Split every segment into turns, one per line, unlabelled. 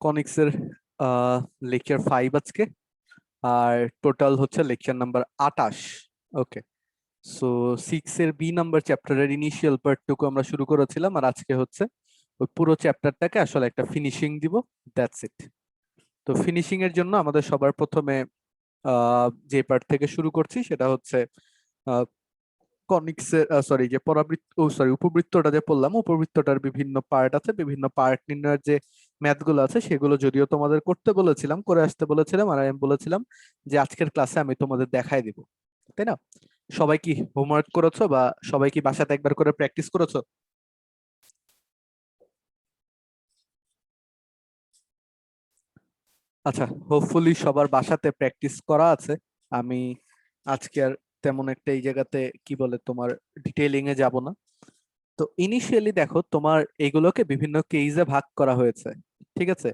কনিক্সের lecture 5 আজকে, আর total হচ্ছে lecture number 28। ওকে, so 6 এর বি নাম্বার চ্যাপ্টারের ইনিশিয়াল পার্টটুকু আমরা শুরু করেছিলাম, আর আজকে হচ্ছে ওই পুরো চ্যাপ্টারটাকে আসলে একটা ফিনিশিং দিব। That's it. তো ফিনিশিং এর জন্য আমাদের সবার প্রথমে যে পার্ট থেকে শুরু করছি সেটা হচ্ছে কনিক্সের যে উপবৃত্তটা যে পড়লাম, উপবৃত্তটার বিভিন্ন পার্ট আছে, বিভিন্ন পার্ট নির্ণয়ের যে ম্যাথ গুলো আছে সেগুলো যদিও তোমাদের করতে বলেছিলাম, করে আসতে বলেছিলাম, আর আমি বলেছিলাম যে আজকের ক্লাসে আমি তোমাদের দেখাই দিব, তাই না? সবাই কি হোমওয়ার্ক করেছো, বা সবাই কি বাসাতে একবার করে প্র্যাকটিস করেছো? আচ্ছা, হোপফুলি সবার বাসাতে প্র্যাকটিস করা আছে। আমি আজকে আর তেমন একটা এই জায়গাতে কি বলে তোমার ডিটেইলিং এ যাব না। তো ইনিশিয়ালি দেখো, তোমার এগুলোকে বিভিন্ন কেসে ভাগ করা হয়েছে, ঠিক আছে?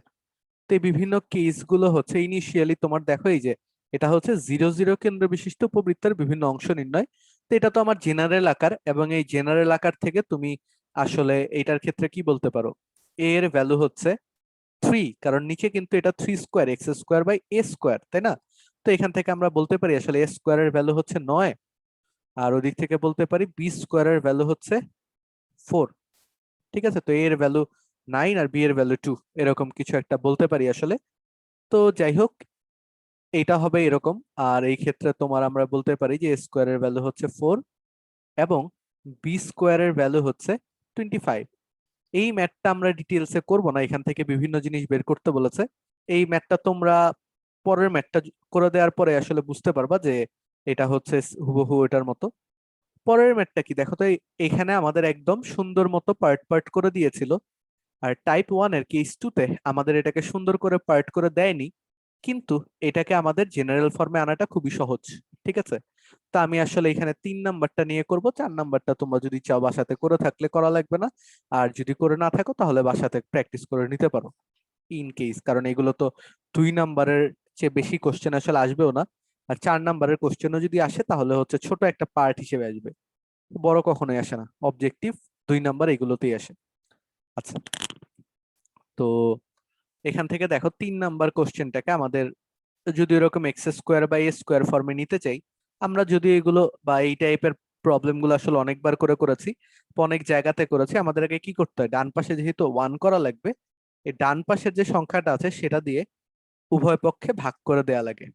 তো এই বিভিন্ন কেস গুলো হচ্ছে ইনিশিয়ালি তোমার দেখো, এই যে এটা হচ্ছে 0 0 কেন্দ্র বিশিষ্ট উপবৃত্তের বিভিন্ন অংশ নির্ণয়। তো এটা তো আমার জেনারেল আকার, এবং এই জেনারেল আকার থেকে তুমি আসলে এটার ক্ষেত্রে কি বলতে পারো, এ এর ভ্যালু হচ্ছে 3, কারণ নিচে কিন্তু এটা 3 square x square by A square, তাই না? তো এখান থেকে আমরা বলতে পারি আসলে এ স্কোয়ারের ভ্যালু হচ্ছে 9, আর ওদিক থেকে বলতে পারি বি স্কোয়ারের ভ্যালু হচ্ছে 4। ঠিক আছে, তো এ এর ভ্যালু 9 আর বি এর ভ্যালু 2, এরকম কিছু একটা বলতে পারি আসলে। তো যাই হোক, এটা হবে এরকম। আর এই ক্ষেত্রে তোমার আমরা বলতে পারি যে এ স্কোয়ারের ভ্যালু হচ্ছে 4 এবং বি স্কোয়ারের ভ্যালু হচ্ছে 25। এই ম্যাথটা আমরা ডিটেলসে করব না, এখান থেকে বিভিন্ন জিনিস বের করতে বলেছে। এই ম্যাথটা তোমরা পরের ম্যাথটা করে দেওয়ার পরে আসলে বুঝতে পারবা যে এটা হচ্ছে হুবহু এটার মতো। পরের ম্যাথটা কি দেখো তো, এখানে আমাদের একদম সুন্দর মতো পার্ট পার্ট করে দিয়েছিল, আর টাইপ 1 এর কেস 2 তে আমাদের এটাকে সুন্দর করে পার্ট করে দেয়নি, কিন্তু এটাকে আমাদের জেনারেল ফর্মে আনাটা খুবই সহজ। ঠিক আছে, তা আমি আসলে এখানে 3 নাম্বারটা নিয়ে করব, 4 নাম্বারটা তোমরা যদি চাও বাসাতে করে থাকলে করা লাগবে না, আর যদি করে না থাকো তাহলে বাসাতে প্র্যাকটিস করে নিতে পারো ইন কেস, কারণ এগুলো তো 2 নাম্বারের চেয়ে বেশি কোশ্চেন আসলে আসবেও না। আর 4 নাম্বারের কোশ্চেনও যদি আসে তাহলে হচ্ছে ছোট একটা পার্ট হিসেবে আসবে, বড় কখনোই আসে না। অবজেক্টিভ 2 নাম্বার এগুলোতেই আসে। আচ্ছা, তো এখান থেকে দেখো 3 নাম্বার কোশ্চেনটাকে আমাদের যদি এরকম x square by A square ফর্মে নিতে চাই, আমরা যদি এগুলো বা এই টাইপের প্রবলেম গুলো আসলে অনেকবার করে করেছি, অনেক জায়গাতে করেছি, আমাদেরকে কি করতে হয়, ডান পাশে যেহেতু 1 করা লাগবে, এই ডান পাশের যে সংখ্যাটা আছে সেটা দিয়ে উভয় পক্ষে ভাগ করে দেয়া লাগে।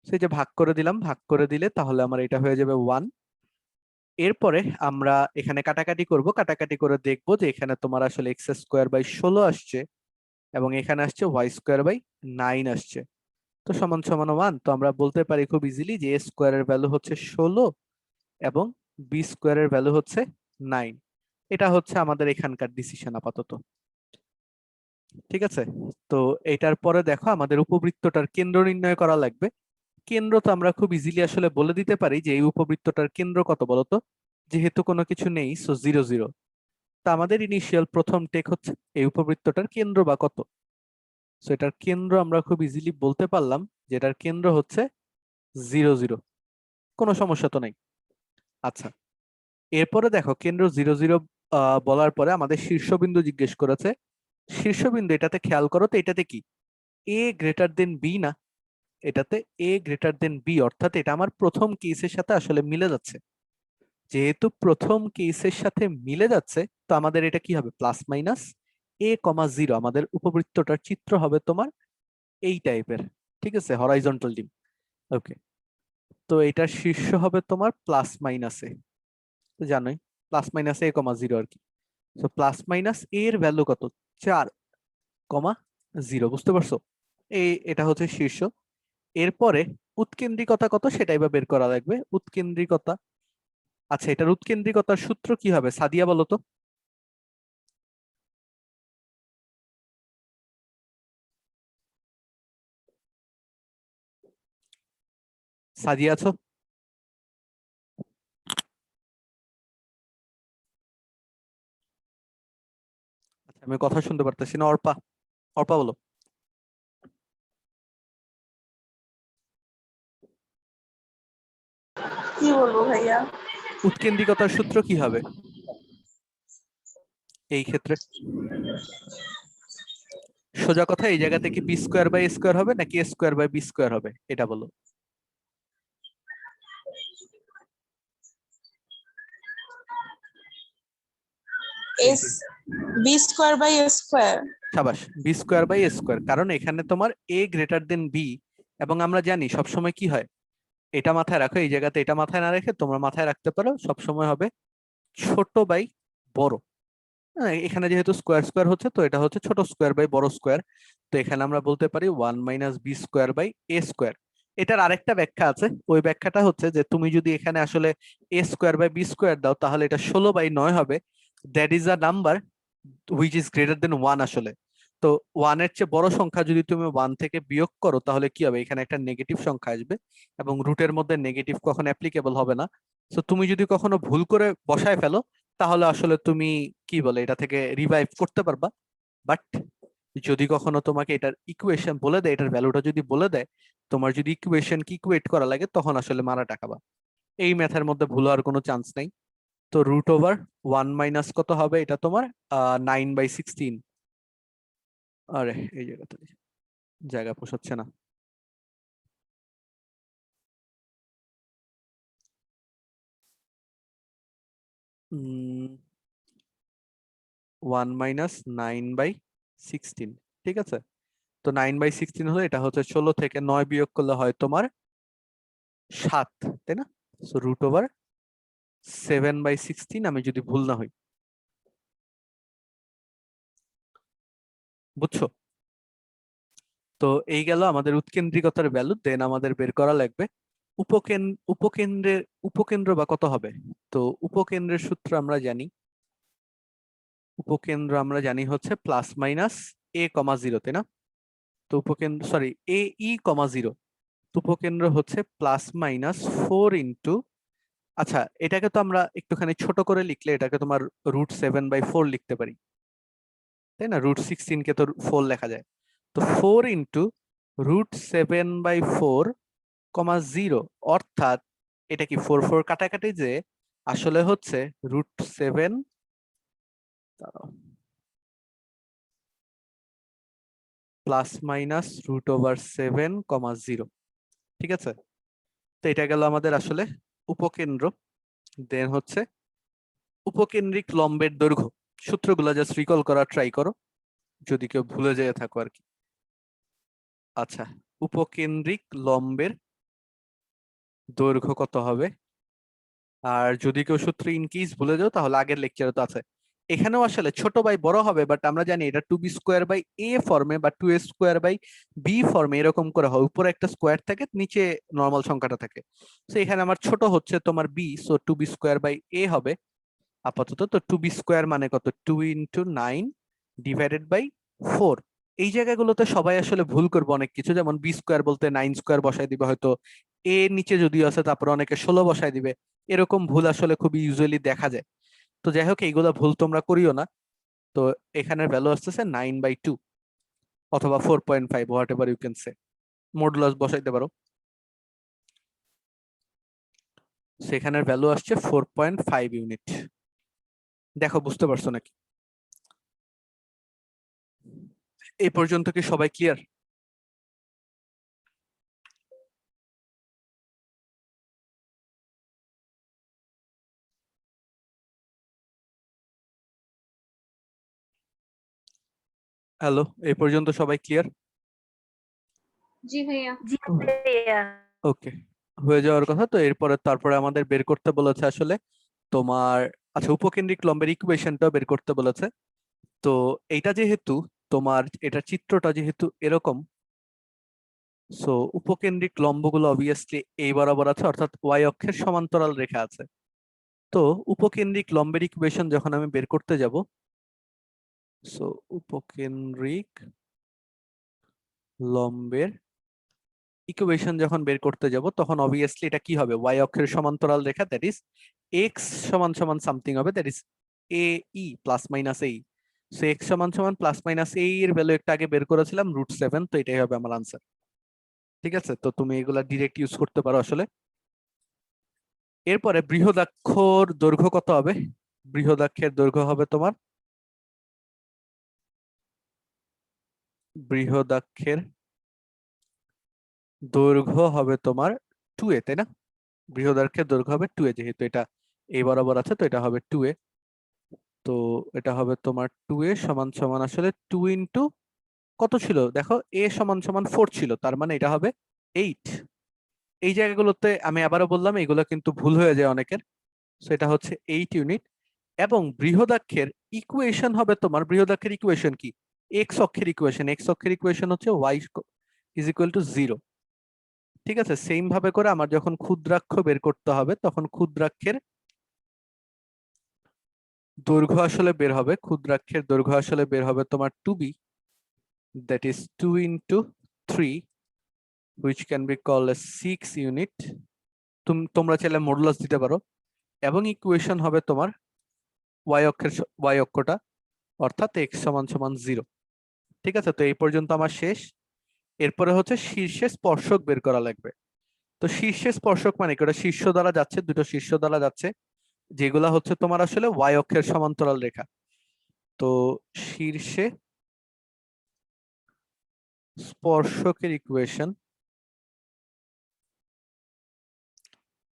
সেই যে ভাগ করে দিলাম, ভাগ করে দিলে তাহলে আমার এটা হয়ে যাবে 1। এরপরে আমরা এখানে কাটাকাটি করব, কাটাকাটি করে দেখবো যে এখানে তোমার আসলে এক্স স্কোয়ার বাই 16 আসছে, এবং এখানে আসছে ওয়াই স্কোয়ার বাই 9 আসছে। তো সমান সমান 1, তো আমরা বলতে পারি খুব ইজিলি যে এ স্কোয়ারের ভ্যালু হচ্ছে 16 এবং বি স্কোয়ারের ভ্যালু হচ্ছে 9। এটা হচ্ছে আমাদের এখানকার ডিসিশন আপাতত। ঠিক আছে, তো এটার পরে দেখো আমাদের উপবৃত্তটার কেন্দ্র নির্ণয় করা লাগবে। কেন্দ্র তো আমরা খুব ইজিলি আসলে বলে দিতে পারি যে এই উপবৃত্তটার কেন্দ্র কত বলতো, যেহেতু কোনো কিছু নেই, সো 0 0। তা আমাদের ইনিশিয়াল প্রথম টেক হচ্ছে এই উপবৃত্তটার কেন্দ্র বা কত। সো এটার কেন্দ্র আমরা খুব ইজিলি বলতে পারলাম যে এটার কেন্দ্র হচ্ছে 0 0। কোনো সমস্যা তো নাই। আচ্ছা, এরপরে দেখো কেন্দ্র 0 0 বলার পরে আমাদের শীর্ষবিন্দু জিজ্ঞেস করেছে। শীর্ষবিন্দু এটাতে খেয়াল করো তো, এটাতে কি এ গ্রেটার দেন বি না? এটাতে এ গ্রেটার দেন বি, অর্থাৎ এটা আমার প্রথম কেসের সাথে আসলে মিলে যাচ্ছে। যেহেতু প্রথম কেসের সাথে মিলে যাচ্ছে, তো আমাদের এটা কি হবে, প্লাস মাইনাস এ কমা 0। আমাদের উপবৃত্তটার চিত্র হবে তোমার এই টাইপের, ঠিক আছে, হরাইজন্টাল ডিম। ওকে, তো এটার শীর্ষ হবে তোমার প্লাস মাইনাস এ, তো জানোই প্লাস মাইনাস এ কমা 0 আর কি। তো প্লাস মাইনাস এর ভ্যালু কত, 4,0, বুঝতে পারছো? এটা হচ্ছে শীর্ষ। এরপরে উৎকেন্দ্রিকতা কত সেটাই বা বের করা লাগবে। উৎকেন্দ্রিকতা, আচ্ছা, এটার উৎকেন্দ্রিকতার সূত্র কি হবে সাদিয়া বলো তো? সাদিয়া আছো? আচ্ছা, আমি কথা শুনতে পারতেছি না। অর্পা, অর্পা বলো।
কি বলবো ভাইয়া?
উৎকেন্দ্রিকতার সূত্র কি হবে এই ক্ষেত্রে? সোজা কথা, এই জায়গাতে কি B square by A square হবে নাকি A square by B square হবে, এটা বলো।
Yes B square by A square.
সাবাস, B square by A square, কারণ এখানে তোমার এ গ্রেটার দেন বি, এবং আমরা জানি সবসময় কি হয়, এটা মাথায় রাখো, এই জায়গাতে এটা মাথায় না রেখে তোমরা মাথায় রাখতে পারো সবসময় হবে ছোট বাই বড়। এখানে যেহেতু স্কোয়ার স্কোয়ার হচ্ছে, তো এটা হচ্ছে ছোট স্কোয়ার বাই বড় স্কোয়ার। তো এখানে আমরা বলতে পারি 1 - b square by A square. এটার আরেকটা ব্যাখ্যা আছে, ওই ব্যাখ্যাটা হচ্ছে যে তুমি যদি এখানে আসলে এ স্কোয়ার বাই বি স্কোয়ার দাও, তাহলে এটা 16/9 হবে। That is a number which is greater than 1 আসলে। তো 1-এর চেয়ে বড় সংখ্যা যদি তুমি 1 থেকে বিয়োগ করো, তাহলে কি হবে, এখানে একটা নেগেটিভ সংখ্যা আসবে, এবং রুটের মধ্যে নেগেটিভ কখনো অ্যাপ্লিকেবল হবে না। তো তুমি যদি কখনো ভুল করে বসায় ফেলো, তাহলে আসলে তুমি কি বলে এটা থেকে রিভাইভ করতে পারবা। বাট যদি কখনো তোমাকে এটার ইকুয়েশন বলে দেয়, এটার ভ্যালুটা যদি বলে দেয়, তোমার যদি ইকুয়েশন কি ইকুয়েট করা লাগে, তখন আসলে মারা টাকাবা। এই ম্যাথের মধ্যে ভুল হওয়ার কোনো চান্স নাই। তো √1 মাইনাস কত হবে, এটা তোমার 9/16। আরে এই জায়গাতে জায়গা পোষাচ্ছে না। উম 1 - 9/16, ঠিক আছে। তো 9/16 হলে এটা হচ্ছে 16 থেকে 9 বিয়োগ করলে হয় তোমার 7, তাই না? সো √7/16, আমি যদি ভুল না হই, বুঝছো? তো এই গেল আমাদের উৎকেন্দ্রিকতার ভ্যালু। দেন আমাদের বের করা লাগবে উপকেন্দ্রের উপকেন্দ্র বা কত হবে। তো উপকেন্দ্রের সূত্র আমরা জানি, উপকেন্দ্র আমরা জানি হচ্ছে +-a, 0, তাই না? তো উপকেন্দ্র, সরি, a e, 0, উপকেন্দ্র হচ্ছে +-4 আচ্ছা, এটাকে তো আমরা একটুখানি ছোট করে লিখলে এটাকে তোমার √7/4 লিখতে পারি, তাই না? √16 কে তো 4 লেখা যায়। তো 4 × √7/4, 0, অর্থাৎ এটা কি 4 কাটাকাটি, যে আসলে হচ্ছে √7 +-√7, ঠিক আছে। তো এটা গেল আমাদের আসলে উপকেন্দ্র। দেন হচ্ছে উপকেন্দ্রিক লম্বের দৈর্ঘ্য। সূত্রগুলো জাস্ট রিকল করার ট্রাই করো, যদি কেউ ভুলে যেয়ে থাকো আর কি। আচ্ছা, উপকেন্দ্রিক লম্বের দৈর্ঘ্য কত হবে, আর যদি কেউ সূত্র ইনকেস ভুলে যাও, তাহলে আগের লেকচারে তো আছে। এখানেও আসলে ছোট বাই বড় হবে, বাট আমরা জানি এটা 2b² বাই a ফর্মে বা 2a² বাই b ফর্মে এরকম করে হয়, উপরে একটা স্কোয়ার থাকে, নিচে নর্মাল সংখ্যাটা থাকে। তো এখানে আমার ছোট হচ্ছে তোমার b, so 2b² by a হবে আপাতত। তো 2b² মানে কত, 2 × 9 / 4। এই জায়গাগুলোতে সবাই আসলে ভুল করবে অনেক কিছু, যেমন b² বলতে 9² বসাই দিবে হয়তো, এ নিচে যদিও আছে তারপরে অনেকে 16 বসাই দিবে। এরকম ভুল আসলে খুবই ইউজুয়ালি দেখা যায়। তো যাই হোক, এইগুলা ভুল তোমরা করিও না। তো এখানের ভ্যালু আসতেছে 9/2 অথবা 4.5, whatever you can say, modulus বসাইতে পারো। সেখানের ভ্যালু আসছে 4.5 ইউনিট। দেখো বুঝতে পারছো নাকি? এই পর্যন্ত কি সবাই ক্লিয়ার? হ্যালো, এই পর্যন্ত সবাই ক্লিয়ার?
জি ভাইয়া।
ওকে, হয়ে যাওয়ার কথা। তো এরপরে তারপরে আমাদের বের করতে বলেছে আসলে তোমার, আচ্ছা, উপকেন্দ্রিক লম্বের ইকুয়েশনটা বের করতে বলেছে। তো এইটা যেহেতু তোমার, এটা চিত্রটা যেহেতু এরকম, সো উপকেন্দ্রিক লম্বগুলো অবভিয়াসলি এই বরাবর আছে, অর্থাৎ ওয়াই অক্ষের সমান্তরাল রেখা আছে। তো উপকেন্দ্রিক লম্বের ইকুয়েশন যখন আমি বের করতে যাব, সো উপকেন্দ্রিক লম্বের ইকুয়েশন যখন বের করতে যাব, তখন অবভিয়াসলি এটা কি হবে, ওয়াই অক্ষের সমান্তরাল রেখা, দ্যাট ইজ এক্স সমান সমান সামথিং হবে, that is a E +-a। So x সমান সমান +-a এর ভ্যালু একটা আগে বের করেছিলাম √7, তো এটাই হবে আমার আনসার। ঠিক আছে, তো তুমি এগুলা ডিরেক্ট ইউজ করতে পারো আসলে। এরপরে বৃহদাক্ষর দৈর্ঘ্য কত হবে? বৃহদাক্ষের দৈর্ঘ্য হবে তোমার বৃহদাক্ষের দৈর্ঘ্য হবে তোমার 2a, তাই না? বৃহদাক্ষের দৈর্ঘ্য হবে 2a, যেহেতু এটা এই বরাবর আছে তো এটা হবে 2a। তো এটা হবে তোমার 2a সমান সমান আসলে 2 ইন্টু কত ছিল দেখো, a সমান সমান 4 ছিল, তার মানে এটা হবে 8। এই জায়গাগুলোতে আমি আবারও বললাম এগুলো কিন্তু ভুল হয়ে যায় অনেকের। সো এটা হচ্ছে 8 ইউনিট। এবং বৃহদাক্ষের ইকুয়েশন হবে তোমার, বৃহদাক্ষের ইকুয়েশন কি? এক্স অক্ষের ইকুয়েশন, এক্স অক্ষের ইকুয়েশন হচ্ছে y ইজ ইকুয়াল টু 0। ঠিক আছে, সেম ভাবে করে আমার যখন ক্ষুদ্রাক্ষ বের করতে হবে তখন ক্ষুদ্রাক্ষের দৈর্ঘ্য আসলে বের হবে, ক্ষুদ্রাক্ষের দৈর্ঘ্য আসলে বের হবে তোমার 2b, that is 2 into 3, which can be called as 6 unit। তোমরা চাইলে মডুলাস দিতে পারো। এবং ইকুয়েশন হবে তোমার y অক্ষটা, অর্থাৎ x সমান সমান 0। ঠিক আছে, তো এই পর্যন্ত আমার শেষ। এরপরে হচ্ছে শীর্ষে স্পর্শক বের করা লাগবে। তো শীর্ষে স্পর্শক মানে কি? ওটা শীর্ষ দ্বারা যাচ্ছে, দুটো শীর্ষ দ্বারা যাচ্ছে, যেগুলা হচ্ছে তোমার আসলে y অক্ষের সমান্তরাল রেখা। তো শীর্ষে স্পর্শকের ইকুয়েশন,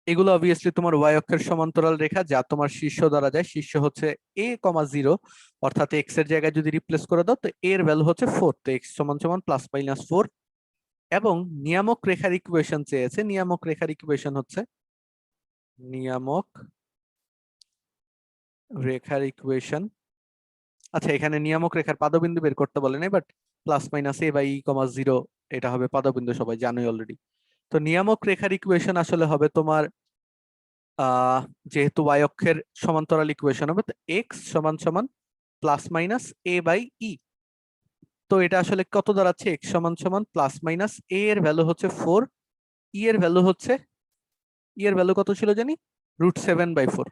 এগুলো অবভিয়াসলি তোমার y অক্ষের সমান্তরাল রেখা যা তোমার শীর্ষ দ্বারা যায়। শীর্ষ হচ্ছে a, 0, অর্থাৎ x এর জায়গায় যদি রিপ্লেস করে দাও তো a এর ভ্যালু হচ্ছে 4, তো x সমান সমান +-4। এবং নিয়ামক রেখার ইকুয়েশন চেয়েছে, নিয়ামক রেখার ইকুয়েশন হচ্ছে, নিয়ামক রেখার ইকুয়েশন, আচ্ছা এখানে নিয়ামক রেখার পাদবিন্দু বের করতে বলে নাই, বাট +-a/e, 0 এটা হবে পাদবিন্দু, সবাই জানোই অলরেডি। তো নিয়ামক রেখার ইকুয়েশন আসলে হবে তোমার যেহেতু y অক্ষের সমান্তরাল ইকুয়েশন হবে, তো x সমান সমান +-a/e। তো এটা আসলে কত দাঁড়াচ্ছে? x সমান সমান +-a এর ভ্যালু হচ্ছে 4, e এর ভ্যালু হচ্ছে, e এর ভ্যালু কত ছিল জানি? √7/4,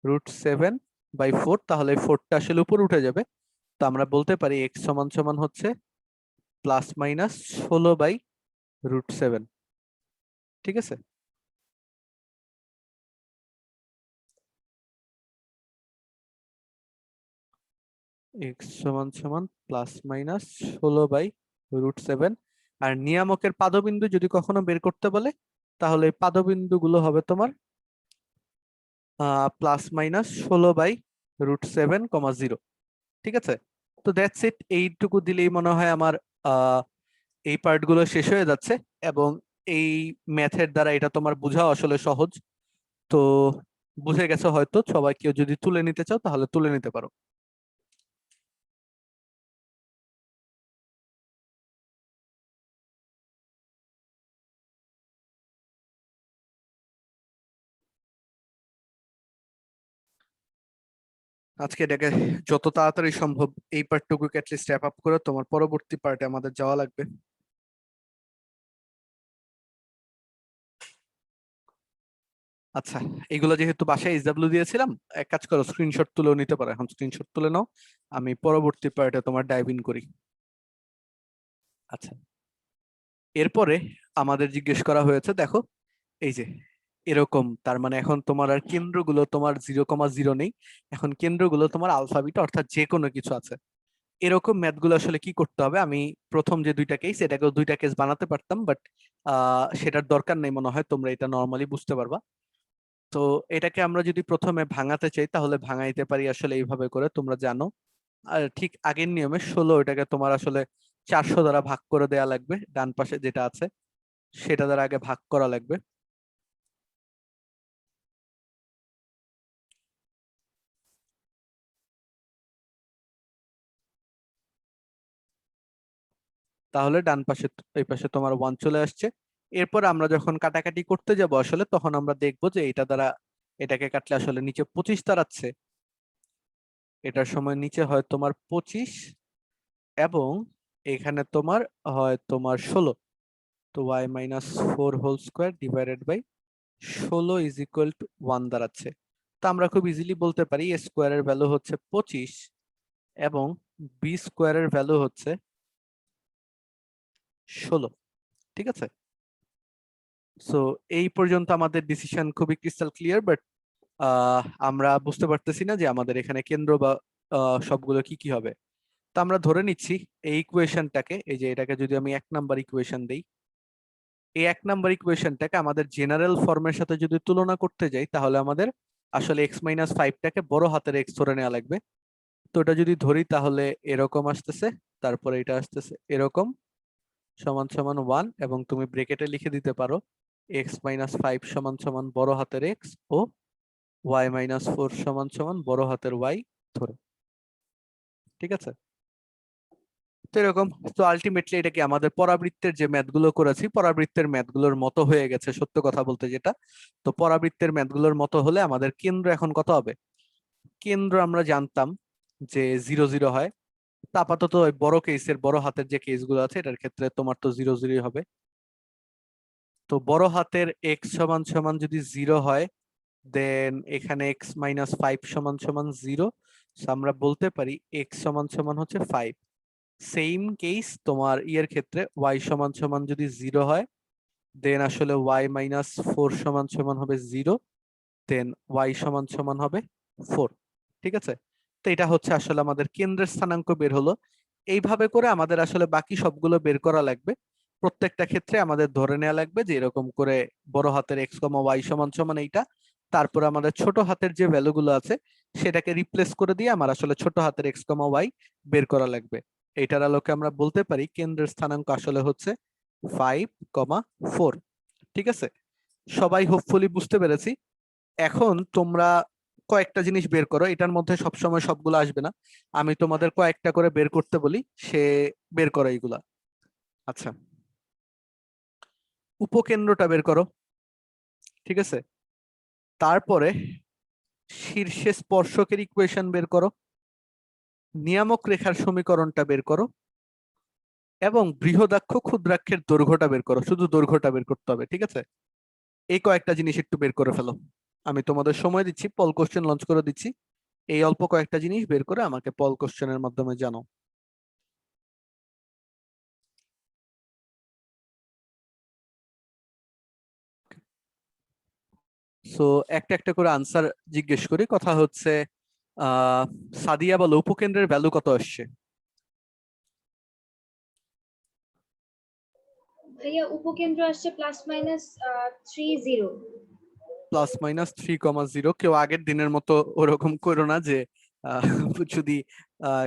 √7/4। তাহলে 4টা আসলে উপরে উঠে যাবে। তো আমরা বলতে পারি x সমান সমান হচ্ছে +-16/√7। ঠিক আছে, x সমান সমান +-16/√7। আর নিয়ামকের পাদবিন্দু যদি কখনো বের করতে বলে তাহলে এই পাদবিন্দু গুলো হবে তোমার +-16/√7, 0। ঠিক আছে, তো দ্যাটস ইট। এইটুকু দিলেই মনে হয় আমার এই পার্ট গুলো শেষ হয়ে যাচ্ছে। এবং এই ম্যাথের দ্বারা এটা তোমার বোঝা আসলে সহজ। তো বুঝে গেছো হয়তো, সবাই কেউ যদি তুলে নিতে চাও তাহলে তুলে নিতে পারো। আজকে এটাকে যত তাড়াতাড়ি সম্ভব এই পার্টটুকুকে অ্যাটলিস্ট র্যাপ আপ করে তোমার পরবর্তী পার্টে আমাদের যাওয়া লাগবে। আচ্ছা, এগুলো যেহেতু বাসায় SW দিয়েছিলাম, এক কাজ করো, স্ক্রিনশট তুলেও নিতে পারো। এখন স্ক্রিনশট তুলে নাও, আমি পরবর্তী পার্টে তোমার ডাইভ ইন করি। আচ্ছা, এরপরে আমাদের জিজ্ঞেস করা হয়েছে, দেখো এই যে এরকম, তার মানে এখন তোমার আর কেন্দ্রগুলো তোমার 0,0 নেই, এখন কেন্দ্রগুলো তোমার আলফাবিট, অর্থাৎ যে কোনো কিছু আছে। এরকম ম্যাথগুলো আসলে কি করতে হবে? আমি প্রথম যে দুইটা কেস, এটাকেও দুইটা কেস বানাতে পারতাম, বাট সেটার দরকার নেই মনে হয়, তোমরা এটা নর্মালি বুঝতে পারবা। তো এটাকে আমরা যদি প্রথমে ভাঙাতে চাই তাহলে ভাঙাইতে পারি আসলে এইভাবে করে, তোমরা জানো। আর ঠিক আগের নিয়মে 16, এটাকে তোমার আসলে 400 দ্বারা ভাগ করে দেয়া লাগবে, ডান পাশে যেটা আছে সেটা দ্বারা আগে ভাগ করা লাগবে। তাহলে ডান পাশে, এই পাশে তোমার 1 চলে আসছে। এরপর আমরা যখন কাটাকাটি করতে যাব আসলে তখন আমরা দেখবো যে এটা দ্বারা এটাকে কাটলে আসলে নিচে 25 দাঁড়াচ্ছে, এটার সময় নিচে হয় তোমার 25, এবং এখানে তোমার হয় তোমার 16। তো y-4² divided by 16 is equal to 1 দাঁড়াচ্ছে। তো আমরা খুব ইজিলি বলতে পারি a স্কোয়ারের ভ্যালু হচ্ছে 25 এবং b স্কোয়ারের ভ্যালু হচ্ছে 16। ঠিক আছে, সো এই পর্যন্ত আমাদের ডিসিশন খুবই ক্রিস্টাল ক্লিয়ার, বাট আমরা বুঝতে পারতেছি না যে আমাদের এখানে কেন্দ্র বা সবগুলো কি কি হবে। তো আমরা ধরে নিচ্ছি এই ইকুয়েশনটাকে, এই যে এটাকে যদি আমি 1 নাম্বার ইকুয়েশন দেই, এই 1 নাম্বার ইকুয়েশনটাকে আমাদের জেনারেল ফর্মের সাথে যদি তুলনা করতে যাই, তাহলে আমাদের আসলে x-5টাকে বড় হাতের x ধরে নেওয়া লাগবে। তো এটা যদি ধরি তাহলে এরকম আসতেছে, তারপরে এটা আসতেছে এরকম, সমান সমান 1, এবং তুমি ব্রেকেটে লিখে দিতে পারো x-5 সমান সমান বড় হাতের x ও y-4 সমান সমান বড় হাতের y ধরে। ঠিক আছে? তো এরকম, তো আলটিমেটলি এটা কি আমাদের পরাবৃত্তের যে ম্যাথ গুলো করেছি, পরাবৃত্তের ম্যাথ গুলোর মতো হয়ে গেছে, সত্য কথা বলতে যেটা। তো পরাবৃত্তের ম্যাথ গুলোর মতো হলে আমাদের কেন্দ্র এখন কত হবে? কেন্দ্র আমরা জানতাম যে 0 0 হয়। তো আপাতত ওই বড় কেসের, বড় হাতের যে কেস গুলো আছে, এটার ক্ষেত্রে তোমার তো 0 0 হবে। তো বড় হাতের x সমান সমান যদি 0 হয়, দেন এখানে x-5 সমান সমান 0। আমরা বলতে পারি x সমান সমান হচ্ছে 5। সেম কেস তোমার ইয়ের ক্ষেত্রে y সমান সমান যদি 0 হয়, দেন আসলে y-4 সমান সমান হবে 0, দেন y সমান সমান হবে 4। ঠিক আছে? তো এটা হচ্ছে আসলে আমাদের কেন্দ্রের স্থানাঙ্ক বের হলো। এইভাবে করে আমাদের আসলে বাকি সবগুলো বের করা লাগবে। প্রত্যেকটা ক্ষেত্রে আমাদের ধরে নেওয়া লাগবে যে এরকম করে বড় হাতের x, y সমান সমান এইটা, তারপর আমাদের ছোট হাতের যে ভ্যালুগুলো আছে সেটাকে রিপ্লেস করে দিয়ে আমার আসলে ছোট হাতের x, y বের করা লাগবে। এটার আলোকে আমরা বলতে পারি কেন্দ্রের স্থানাঙ্ক আসলে হচ্ছে 5,4। ঠিক আছে? সবাই হোপফুলি বুঝতে পেরেছি। এখন তোমরা কয়েকটা জিনিস বের করো, এটার মধ্যে সবসময় সবগুলো আসবে না, আমি তোমাদের কয়েকটা করে বের করতে বলি, সে বের করো এইগুলা। আচ্ছা, উপকেন্দ্রটা বের করো। ঠিক আছে? তারপরে শীর্ষে স্পর্শকের ইকুয়েশন বের করো, নিয়ামক রেখার সমীকরণটা বের করো, এবং বৃহদাক্ষ ক্ষুদ্রাক্ষের দৈর্ঘ্যটা বের করো। শুধু দৈর্ঘ্যটা বের করতে হবে। ঠিক আছে? এই কয়েকটা জিনিস একটু বের করে ফেলো। আমি তোমাদের সময় দিচ্ছি, পল কোশ্চেন লঞ্চ করে দিচ্ছি। এই অল্প কয়েকটা জিনিস বের করে আমাকে পল কোশ্চেনের মাধ্যমে জানাও। সো একটা একটা করে আনসার জিজ্ঞেস করি। কথা হচ্ছে আহ সাদিয়া বলো, উপকেন্দ্রের ভ্যালু কত আসছে?
ভাইয়া উপকেন্দ্র আসছে +-3 0।
+-3,0। কেউ আগের দিনের মতো ওরকম করো না যে আহ, যদি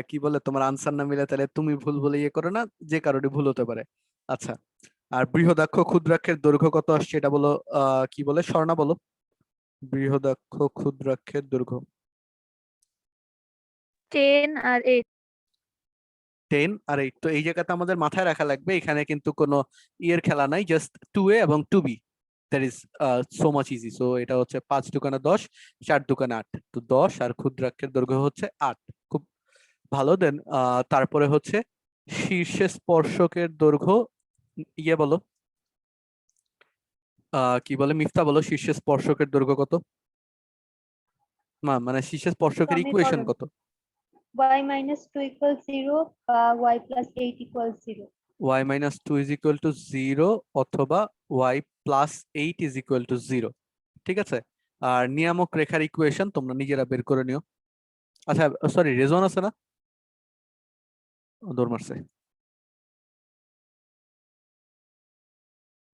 কি বলে তোমার আনসার না মিলে তাহলে তুমি ভুল বলে ইয়ে করো না, যে কারণে ভুল হতে পারে। আচ্ছা, আর বৃহদাক্ষ ক্ষুদ্রাক্ষের দৈর্ঘ্য কত আসছে এটা বলো। কি বলে, স্বর্ণা বলো, বৃহদাক্ষ ক্ষুদ্রাক্ষের দৈর্ঘ্য।
10 আর 8।
10 আর 8। তো এই জায়গাতে আমাদের মাথায় রাখা লাগবে, এখানে কিন্তু কোনো ইয়ের খেলা নাই, জাস্ট 2a এবং 2b, that is so much easy. So এটা হচ্ছে 5 দুগুণে 10, 4 দুগুণে 8। তো 10 আর ক্ষুদ্রাক্ষের দৈর্ঘ্য হচ্ছে 8। খুব ভালো। দেন তারপরে হচ্ছে শীর্ষে স্পর্শকের দৈর্ঘ্য, ইয়ে বলো, কি বলে, মিফতা বলো, শীর্ষে স্পর্শকের দৈর্ঘ্য কত? মানে শীর্ষে স্পর্শকের ইকুয়েশন
সমীকরণ
কত?
y-2 = 0 বা y+8 = 0।
y-2 = 0 অথবা y+8 = 0। ঠিক আছে? আর নিয়ামক রেখার ইকুয়েশন তোমরা নিজেরা বের করে নিও। আচ্ছা, সরি, রেজন আছে না? দৌড় মারছে।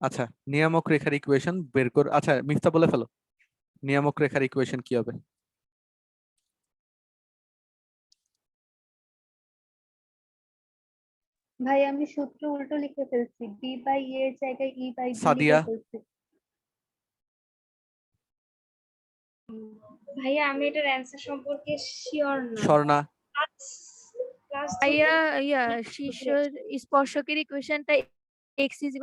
আচ্ছা, নিয়ামক রেখার ইকুয়েশন বের কর। আচ্ছা, মিফতা বলে ফেলো, নিয়ামক রেখার ইকুয়েশন কি হবে?
ভাই আমি সূত্র উল্টো লিখে ফেলছি, b/e এর জায়গায় e/b লিখে
সাদিয়া,
ফেলছি।
ভাইয়া আমি এটার অ্যান্সার সম্পর্কে শিওর না।
স্বর্ণা,
প্লাস
ভাইয়া শীর্ষ স্পর্শকের ইকুয়েশনটা x =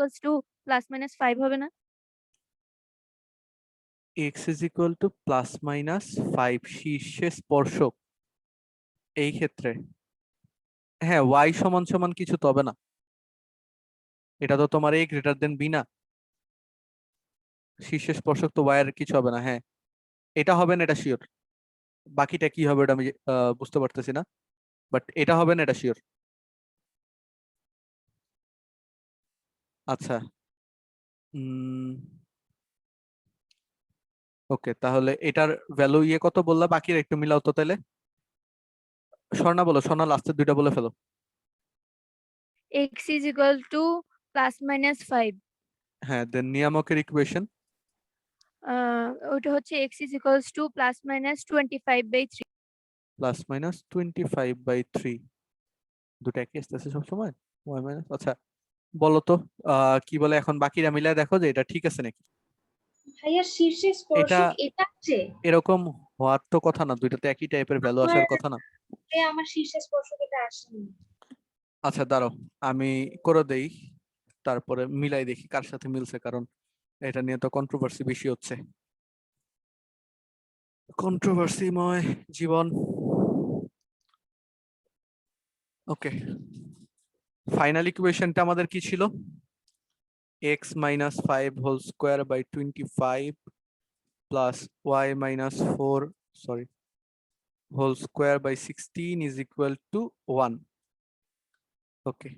+-5 হবে না?
x +-5 শীর্ষে স্পর্শক, এই ক্ষেত্রে হ্যাঁ y সমান সমান কিছু তো হবে না। এটা তো তোমার a > b না, শীর্ষে স্পর্শক তো y এর কিছু হবে না। হ্যাঁ, এটা হবে না, এটা শিওর। বাকিটা কি হবে ওটা আমি বুঝতে পারতেছি না, বাট এটা হবে না, এটা শিওর। আচ্ছা, ওকে, তাহলে এটার ভ্যালু ইয়ে কত বললা, বাকির একটু মিলাও তো তাহলে। স্বর্ণা বলো, স্বর্ণা লাস্টের দুইটা বলে ফেলো।
x is equal to plus minus 5
হ্যাঁ, দেন নিয়ামকের ইকুয়েশন
ওটা হচ্ছে x is equals to plus minus 25/3
plus minus 25/3, দুটো একই আসতেছে সবসময়, ওয়াই মাইনাস। আচ্ছা বলো তো কি বলে, এখন বাকিরা মিলায় দেখো যে এটা ঠিক আছে নাকি।
ভাইয়া শীর্ষে
এটা
স্পর্শক এটা আছে।
এরকম হওয়ার তো কথা না, দুইটাতে একই টাইপের ভ্যালু
আমার
আসার কথা না।
আমার শীর্ষে স্পর্শক এটা আসেনি।
আচ্ছা দাঁড়াও, আমি করে দেই, তারপরে মিলাই দেখি কার সাথে মিলছে, কারণ এটা নিয়ে তো কন্ট্রোভার্সি বেশি হচ্ছে, কন্ট্রোভার্সিময় জীবন। ওকে, ফাইনাল ইকুয়েশনটা আমাদের কি ছিল? x minus 5 whole square by 25 plus y minus 4 sorry whole square by 16 is equal to 1. ওকে,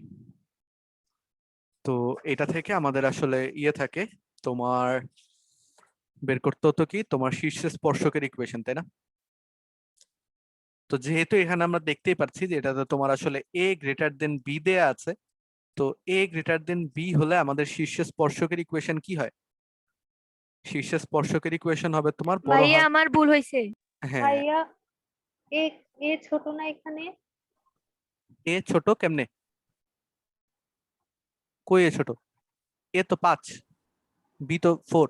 তো এটা থেকে আমাদের আসলে ইয়ে থাকে, তোমার বের করতে হতো কি তোমার শীর্ষে স্পর্শকের ইকুয়েশন, তাই না? তো যেহেতু এখানে আমরা দেখতেই পাচ্ছি যে এটাতে তোমার আসলে a গ্রেটার দেন b দেয়া আছে, তো a গ্রেটার দেন b হলে আমাদের শীর্ষে স্পর্শকের ইকুয়েশন কি হয়? শীর্ষে স্পর্শকের ইকুয়েশন হবে তোমার বড়
ভাইয়া
হাত।
আমার ভুল হয়েছে
হ্যাঁ,
ভাইয়া এ এ ছোট না এখানে?
a ছোট কেমনে? কই a ছোট? a তো 5, b তো 4।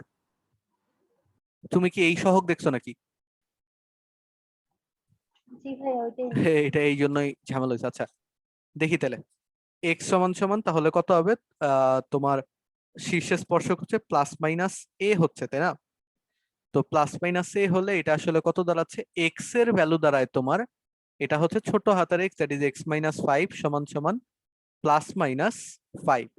তুমি কি এই সহগ দেখছো নাকি?
জি ভাইয়া ওইটাই।
এটা এই জন্যই ঝামেলা হয়েছে। আচ্ছা দেখি তাহলে, x সমান সমান তাহলে কত হবে? তোমার শীর্ষে স্পর্শক হচ্ছে প্লাস মাইনাস a হচ্ছে, তাই না? তো প্লাস মাইনাস a হলে এটা আসলে কত দাঁড়াচ্ছে? x এর ভ্যালু দাঁড়ায় তোমার, এটা হচ্ছে ছোট হাতের x, that is x minus 5 সমান সমান প্লাস মাইনাস 5।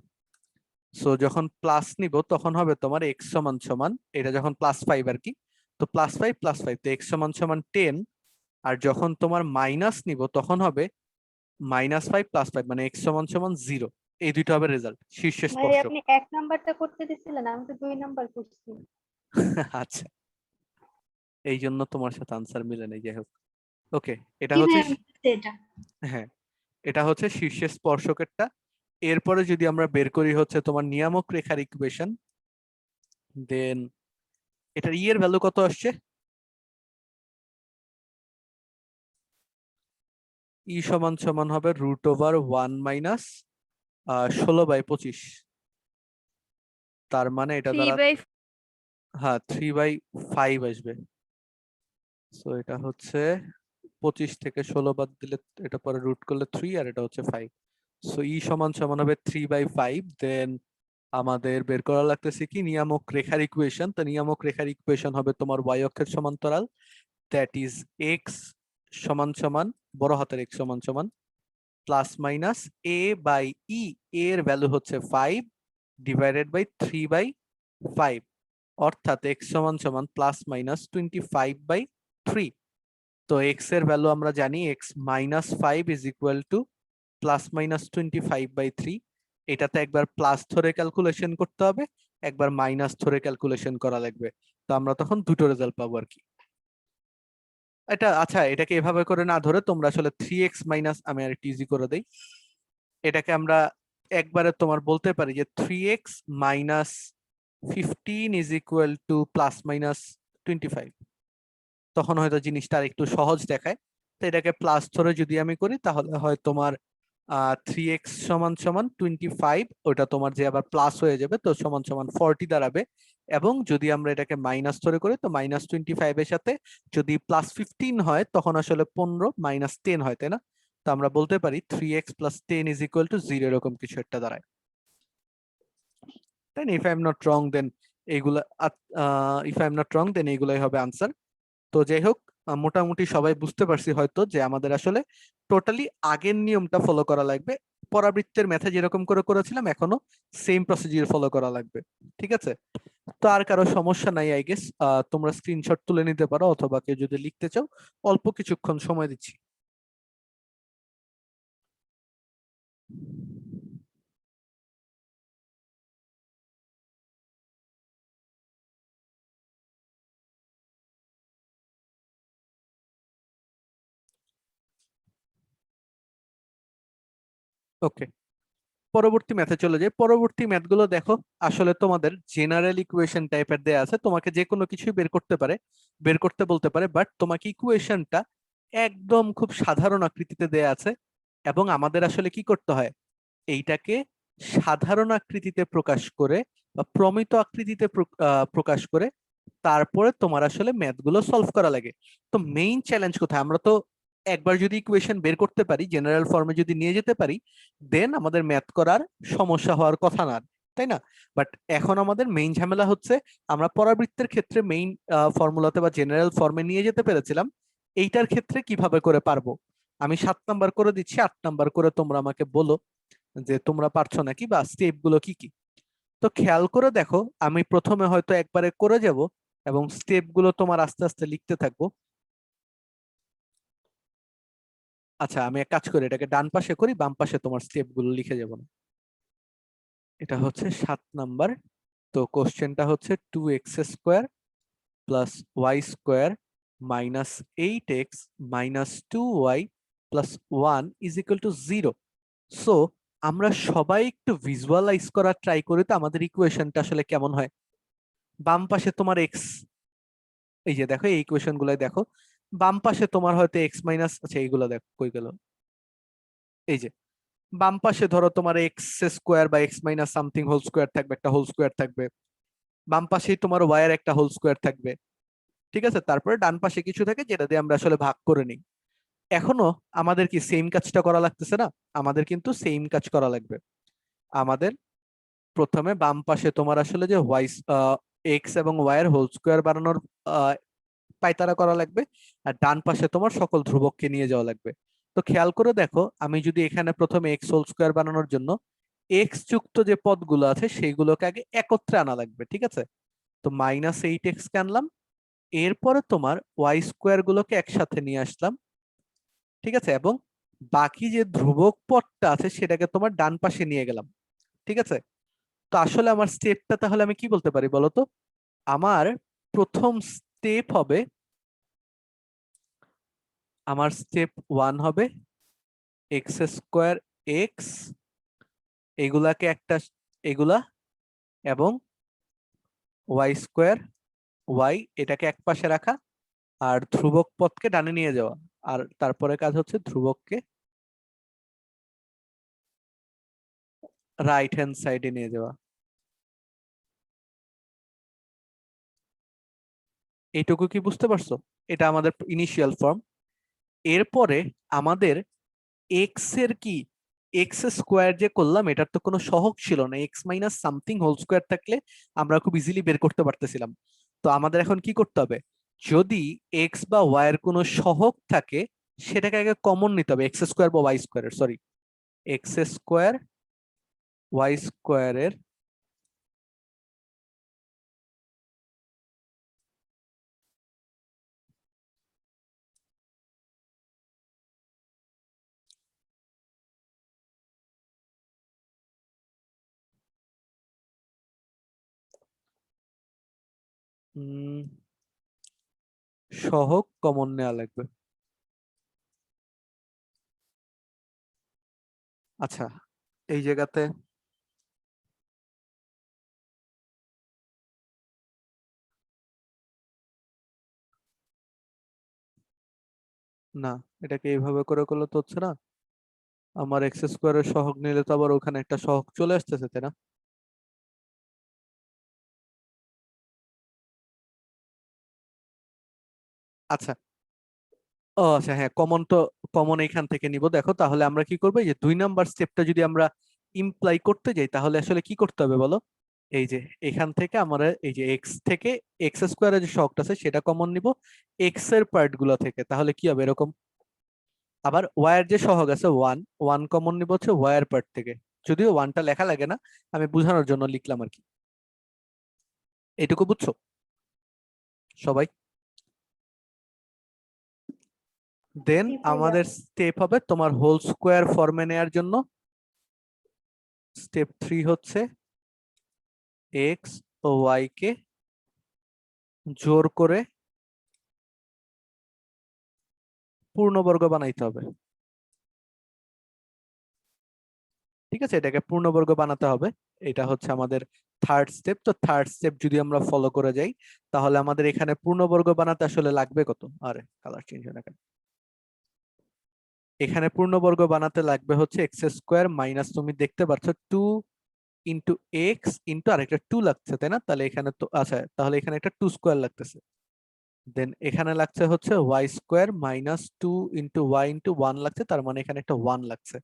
সো যখন প্লাস নিব তখন হবে তোমার x সমান সমান, এটা যখন প্লাস 5 আর কি, তো প্লাস 5 প্লাস 5, তো x সমান সমান 10। আর যখন তোমার মাইনাস নিব তখন হবে -5 + 5, মানে x সমান সমান 0। এই দুইটা হবে রেজাল্ট, শীর্ষে
ভাই
স্পর্শক।
আপনি এক নাম্বারটা করতে দিছিলেন, আমি তো 2 নাম্বার করছি।
আচ্ছা, এই জন্য তোমার সাথে আনসার মিলে নাই, যাই হোক। ওকে, এটা
জি
হচ্ছে
ভাইয়া মিলছে এটা।
হ্যাঁ, এটা হচ্ছে শীর্ষে স্পর্শকেরটা। এরপরে যদি আমরা বের করি হচ্ছে তোমার নিয়ামক রেখার ইকুয়েশন, দেন এটার ই এর ভ্যালু কত আসছে? ই সমান সমান হবে √1 মাইনাস 16/25, তার মানে এটা দ্বারা
3/4
হ্যাঁ 3/5 আসবে। সো এটা হচ্ছে 25 থেকে 16 বাদ দিলে এটা পরে রুট করলে 3, আর এটা হচ্ছে 5। সো ই সমান সমান হবে 3/5। দেন আমাদের বের করা লাগতেছে কি নিয়ামক রেখার ইকুয়েশন, তো নিয়ামক রেখার ইকুয়েশন হবে তোমার y অক্ষের সমান্তরাল, দ্যাট ইজ x সমান সমান বড় হাতের x সমান সমান প্লাস মাইনাস a/e, এর ভ্যালু হচ্ছে 5 ডিভাইডেড বাই 3/5, অর্থাৎ x সমান সমান প্লাস মাইনাস 25/3। তো x এর ভ্যালু আমরা জানি, x minus 5 is equal two plus minus 25/3। এটাতে একবার প্লাস ধরে ক্যালকুলেশন করতে হবে, একবার মাইনাস ধরে ক্যালকুলেশন করা লাগবে, তো আমরা তখন দুটো রেজাল্ট পাবো আর কি। এটা আচ্ছা, এটাকে এভাবে করে না ধরে তোমরা আসলে 3x মাইনাস, আমি আর একটু ইজি করে দেই, এটাকে আমরা একবারে তোমার বলতে পারি যে 3x minus 15 is equal two plus minus 25, তখন হয়তো জিনিসটা আর একটু সহজ দেখায়। তো এটাকে প্লাস ধরে যদি আমি করি তাহলে হয় তোমার 3x সমান সমান 25, ওটা তোমার যে আবার প্লাস হয়ে যাবে, তো সমান সমান 40 দাঁড়াবে। এবং যদি আমরা এটাকে মাইনাস ধরে করি তো -25 এর সাথে যদি +15 হয় তখন আসলে 15 - 10 হয়, তাই না? তো আমরা বলতে পারি 3x + 10 ইজ ইকুয়াল টু 0, এরকম কিছু একটা দাঁড়ায়, তাই না? If I am not wrong then এইগুলা, if I am not wrong then এইগুলাই হবে আনসার। তো যাই হোক, মোটামুটি সবাই বুঝতে পারছি হয়তো যে আমাদের আসলে টোটালি আগের নিয়মটা ফলো করা লাগবে, পরাবৃত্তের ম্যাথে যেরকম করে করেছিলাম এখনো সেম প্রসিজিওর ফলো করা লাগবে, ঠিক আছে? তো আর কারো সমস্যা নাই আই গেস, তোমরা স্ক্রিনশট তুলে নিতে পারো, অথবা কেউ যদি লিখতে চাও অল্প কিছুক্ষণ সময় দিচ্ছি। ওকে, পরবর্তী ম্যাথে চলে যাই। পরবর্তী ম্যাথগুলো দেখো, আসলে তোমাদের জেনারেল ইকুয়েশন টাইপের দেয়া আছে, তোমাকে যে কোনো কিছুই বের করতে বলতে পারে, বাট তোমাকে ইকুয়েশনটা একদম খুব সাধারণ আকৃতিতে দেয়া আছে, এবং আমাদের আসলে কি করতে হয়, এইটাকে সাধারণ আকৃতিতে প্রকাশ করে বা প্রমিত আকৃতিতে প্রকাশ করে তারপরে তোমার আসলে ম্যাথগুলো সলভ করা লাগে। তো মেইন চ্যালেঞ্জ কোথায়, আমরা তো একবার যদি ইকুয়েশন বের করতে পারি, জেনারেল ফর্মে যদি নিয়ে যেতে পারি, দেন আমাদের ম্যাথ করার সমস্যা হওয়ার কথা না, তাই না? বাট এখন আমাদের মেইন ঝামেলা হচ্ছে, আমরা পরাবৃত্তের ক্ষেত্রে মেইন ফর্মুলাতে বা জেনারেল ফর্মে নিয়ে যেতে পেরেছিলাম, এইটার ক্ষেত্রে কিভাবে করে পারবো। আমি 7 নাম্বার করে দিচ্ছি, 8 নাম্বার করে তোমরা আমাকে বলো যে তোমরা পারছো নাকি বা স্টেপ গুলো কি কি। তো খেয়াল করে দেখো, আমি প্রথমে হয়তো একবারে করে যাব এবং স্টেপ গুলো তোমার আস্তে আস্তে লিখতে থাকবো। আচ্ছা, আমি এক কাজ করি, এটাকে ডান পাশে করি, বাম পাশে তোমার স্টেপ গুলো লিখে যাব না। এটা হচ্ছে 7 নাম্বার। তো কোশ্চেনটা হচ্ছে 2x² plus y² minus 8x minus 2y plus 1 is equal to 0। So আমরা সবাই একটু ভিজুয়ালাইজ করার ট্রাই করি তো আমাদের ইকুয়েশনটা আসলে কেমন হয়। বাম পাশে তোমার এক্স, এই যে দেখো এই ইকুয়েশন গুলাই দেখো, বাম পাশে তোমার হয়তো এক্স মাইনাস, আচ্ছা এইগুলো দেখো কই গেল, এই যে বাম পাশে ধরো তোমার এক্স স্কোয়ার বা x minus something whole square থাকবে, একটা হোল স্কোয়ার থাকবে, বাম পাশেই তোমার ওয়াই এর একটা হোল স্কোয়ার থাকবে, ঠিক আছে? তারপরে ডান পাশে কিছু থাকে যেটা দিয়ে আমরা আসলে ভাগ করে নিই। এখনো আমাদের কি সেম কাজটা করা লাগতেছে না? আমাদের কিন্তু সেম কাজ করা লাগবে। আমাদের প্রথমে বাম পাশে তোমার আসলে যে ওয়াই এক্স এবং ওয়াই এর হোল স্কোয়ার বানানোর পায়তারা করা লাগবে, আর ডান পাশে তোমার সকল ধ্রুবককে নিয়ে যাওয়া লাগবে। তো খেয়াল করে দেখো, আমি যদি এখানে প্রথমে এক্স হোল স্কোয়ার বানানোর জন্য এক্স যুক্ত যে পদগুলো আছে সেইগুলোকে আগে একত্রে আনা লাগবে, ঠিক আছে? তো -8x কে আনলাম, এরপরে তোমার ওয়াই স্কোয়ার গুলোকে একসাথে নিয়ে আসলাম, ঠিক আছে? এবং বাকি যে ধ্রুবক পদটা আছে সেটাকে তোমার ডান পাশে নিয়ে গেলাম, ঠিক আছে? তো আসলে আমার স্টেপটা তাহলে আমি কি বলতে পারি বলো তো? আমার প্রথম স্টেপ হবে, আমার স্টেপ 1 হবে x² এক্স, এগুলাকে একটা, এগুলা, এবং y² ওয়াই এটাকে এক পাশে রাখা, আর ধ্রুবক পদকে ডানে নিয়ে যাওয়া, আর তারপরে কাজ হচ্ছে ধ্রুবককে রাইট হ্যান্ড সাইডে নিয়ে যাওয়া। এইটুকু কি বুঝতে পারছো? এটা আমাদের ইনিশিয়াল ফর্ম। এরপরে আমাদের এক্স এর কি, এক্স স্কোয়ার যে করলাম এটার তো কোনো সহগ ছিল না, x minus something whole square থাকলে আমরা খুব ইজিলি বের করতে পারতেছিলাম। তো আমাদের এখন কি করতে হবে, যদি এক্স বা ওয়াই এর কোনো সহগ থাকে সেটাকে আগে কমন নিতে হবে, এক্স স্কোয়ার বা ওয়াই স্কোয়ারের, সরি, এক্স স্কোয়ার ওয়াই স্কোয়ারের সহগ কমন নেওয়া লাগবে। আচ্ছা, এই জায়গাতে না, এটাকে এইভাবে করে করলে তো হচ্ছে না। আমার এক্স স্কোয়ারের সহগ নিলে তো আবার ওখানে একটা সহগ চলে আসতেছে, তাই না? আচ্ছা, ও আচ্ছা, হ্যাঁ, কমন তো, কমন এইখান থেকে নিব। দেখো তাহলে আমরা কি করবো, এই যে 2 নাম্বার স্টেপটা যদি আমরা ইমপ্লাই করতে যাই তাহলে আসলে কি করতে হবে বলো? এই যে এখান থেকে আমরা এই যে এক্স থেকে এক্স স্কোয়ারের যে সহগটা আছে সেটা কমন নিব এক্স এর পার্ট গুলো থেকে, তাহলে কি হবে এরকম। আবার ওয়াই এর যে সহগ আছে ওয়ান, ওয়ান কমন নিব হচ্ছে ওয়াই এর পার্ট থেকে, যদিও ওয়ানটা লেখা লাগে না, আমি বোঝানোর জন্য লিখলাম আর কি। এইটুকু বুঝছো সবাই? দেন
জি ভাইয়া।
আমাদের স্টেপ হবে তোমার হোল স্কোয়ার ফর্মে নেয়ার জন্য, স্টেপ 3 হচ্ছে এক্স ও ওয়াই কে জোর করে পূর্ণবর্গ বানাইতে হবে। ঠিক আছে, এটাকে পূর্ণবর্গ বানাতে হবে। এটা হচ্ছে আমাদের থার্ড স্টেপ। তো থার্ড স্টেপ যদি আমরা ফলো করে যাই, তাহলে আমাদের এখানে পূর্ণবর্গ বানাতে আসলে লাগবে কত? আরে কালার চেঞ্জ হয় না কেন? এখানে পূর্ণবর্গ বানাতে লাগবে হচ্ছে এক্স স্কোয়ার মাইনাস, তুমি দেখতে পাচ্ছ 2 ইন্টু এক্স ইন্টু আরেকটা 2 লাগছে, তাই না? তাহলে এখানে তো আচ্ছা, তাহলে এখানে একটা 2 স্কোয়ার লাগতেছে। দেন এখানে লাগছে হচ্ছে y square minus 2 into y into 1 লাগছে, তার মানে এখানে একটা 1 লাগছে।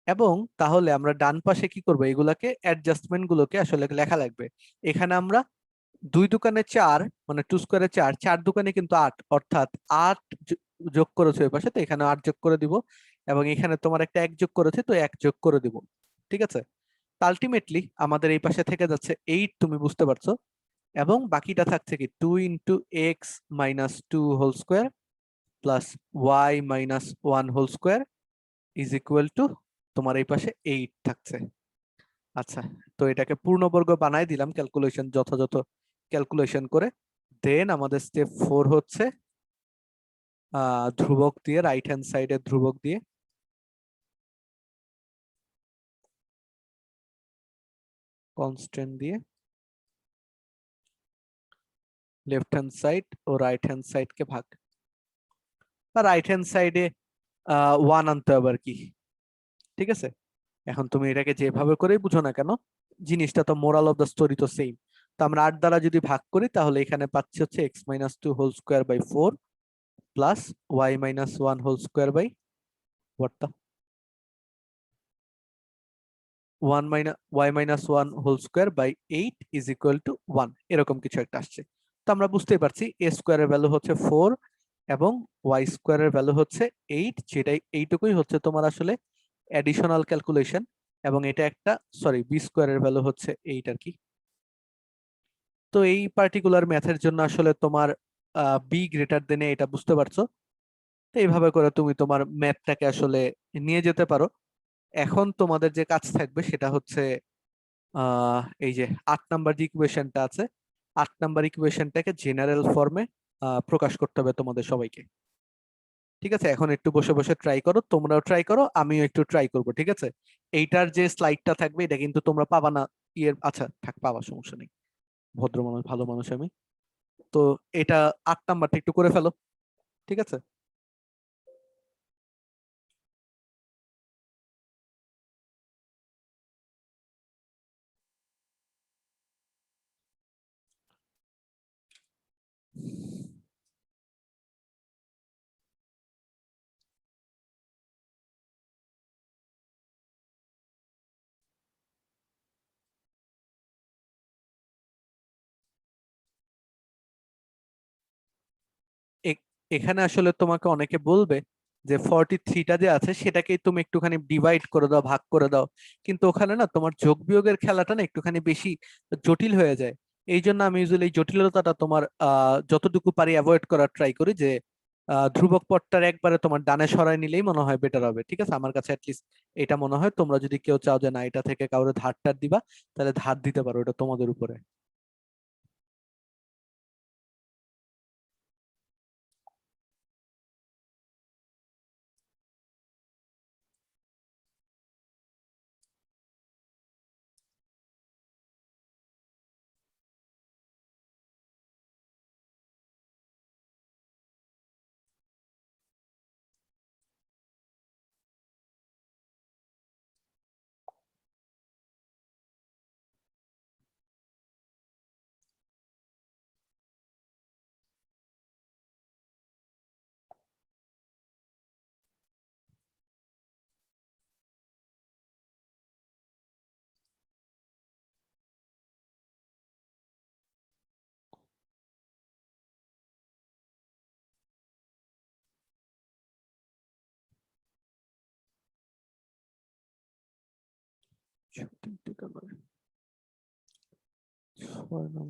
এবং তাহলে আমরা ডান পাশে কি করবো, এগুলাকে অ্যাডজাস্টমেন্ট গুলোকে আসলে লেখা লাগবে। এখানে আমরা 2 দোকানে 4 মানে 2 স্কোয়ারে 4, 4 দোকানে কিন্তু 8, অর্থাৎ 8 যোগ করেছে ওই পাশে, তো এখানে 8 যোগ করে দিব। এবং এখানে তোমার একটা 1 যোগ করেছে, তো 1 যোগ করে দিব। ঠিক আছে, আলটিমেটলি আমাদের এই পাশে থেকে যাচ্ছে 8, তুমি বুঝতে পারছো। এবং বাকিটা থাকছে কি 2 into x minus 2 whole square plus Y minus 1 whole square is equal to তোমার এই পাশে 8 থাকছে। আচ্ছা, তো এটাকে পূর্ণবর্গ বানাই দিলাম ক্যালকুলেশন, যথাযথ ক্যালকুলেশন করে। দেন আমাদের স্টেপ 4 হচ্ছে ধ্রুবক দিয়ে, রাইট হ্যান্ড সাইডে ধ্রুবক দিয়ে কনস্ট্যান্ট দিয়ে লেফট হ্যান্ড সাইড ও রাইট হ্যান্ড সাইড কে ভাগ, বা রাইট হ্যান্ড সাইডে 1 আনতে হবে আর কি। ঠিক আছে, এখন তুমি এটাকে যেভাবে করেই বুঝো না কেন, জিনিসটা তো মোরাল অফ দ্য স্টোরি তো সেম। তো আমরা 8 দ্বারা যদি ভাগ করি, তাহলে এখানে পাচ্ছি হচ্ছে x minus 2 whole square by 4 plus Y minus 1 whole square by what 1 minus y minus 1 whole square by 8 is equal to 1, এরকম কিছু একটা আসছে। তো আমরা বুঝতেই পারছি এ স্কোয়ারের ভ্যালু হচ্ছে 4 এবং ওয়াই স্কোয়ারের ভ্যালু হচ্ছে 8, যেটাই এইটুকুই হচ্ছে তোমার আসলে অ্যাডিশনাল ক্যালকুলেশন। এবং এটা একটা সরি, বি স্কোয়ারের ভ্যালু হচ্ছে 8 আর কি। তো এই পার্টিকুলার ম্যাথের জন্য আসলে তোমার বি গ্রেটার দেন এটা বুঝতে পারছো। তো এইভাবে করে তুমি তোমার ম্যাথটাকে আসলে নিয়ে যেতে পারো। এখন তোমাদের যে কাজ থাকবে সেটা হচ্ছে এই যে 8 নাম্বার যে ইকুয়েশনটা আছে, 8 নাম্বার ইকুয়েশনটাকে জেনারেল ফর্মে প্রকাশ করতে হবে তোমাদের সবাইকে। ঠিক আছে, এখন একটু বসে বসে ট্রাই করো, তোমরাও ট্রাই করো, আমিও একটু ট্রাই করব। ঠিক আছে, এইটার যে স্লাইডটা থাকবে এটা কিন্তু তোমরা পাবা না। আচ্ছা থাক, পাবা, সমস্যা নেই, ভদ্র মানুষ ভালো মানুষ আমি। তো এটা 8 নাম্বারটা একটু করে ফেলো। ঠিক আছে, এখানে আসলে তোমাকে অনেকে বলবে যে 43টা যে আছে সেটাকেই তুমি একটুখানি ডিভাইড করে দাও, ভাগ করে দাও। কিন্তু ওখানে না তোমার যোগ বিয়োগের খেলাটা না একটুখানি বেশি জটিল হয়ে যায়। এই জন্য আমি ইউজুয়ালি এই জটিলতাটা তোমার যতটুকু পারি অ্যাভয়েড করার ট্রাই করি, যে ধ্রুবক পদটার একবারে তোমার ডানে সরায় নিলেই মনে হয় বেটার হবে। ঠিক আছে, আমার কাছে অ্যাটলিস্ট এটা মনে হয়। তোমরা যদি কেউ চাও যে না এটা থেকে কাউরে ধার টার দিবা, তাহলে ধার দিতে পারো, এটা তোমাদের উপরে। তিনটে কালার, 6 নং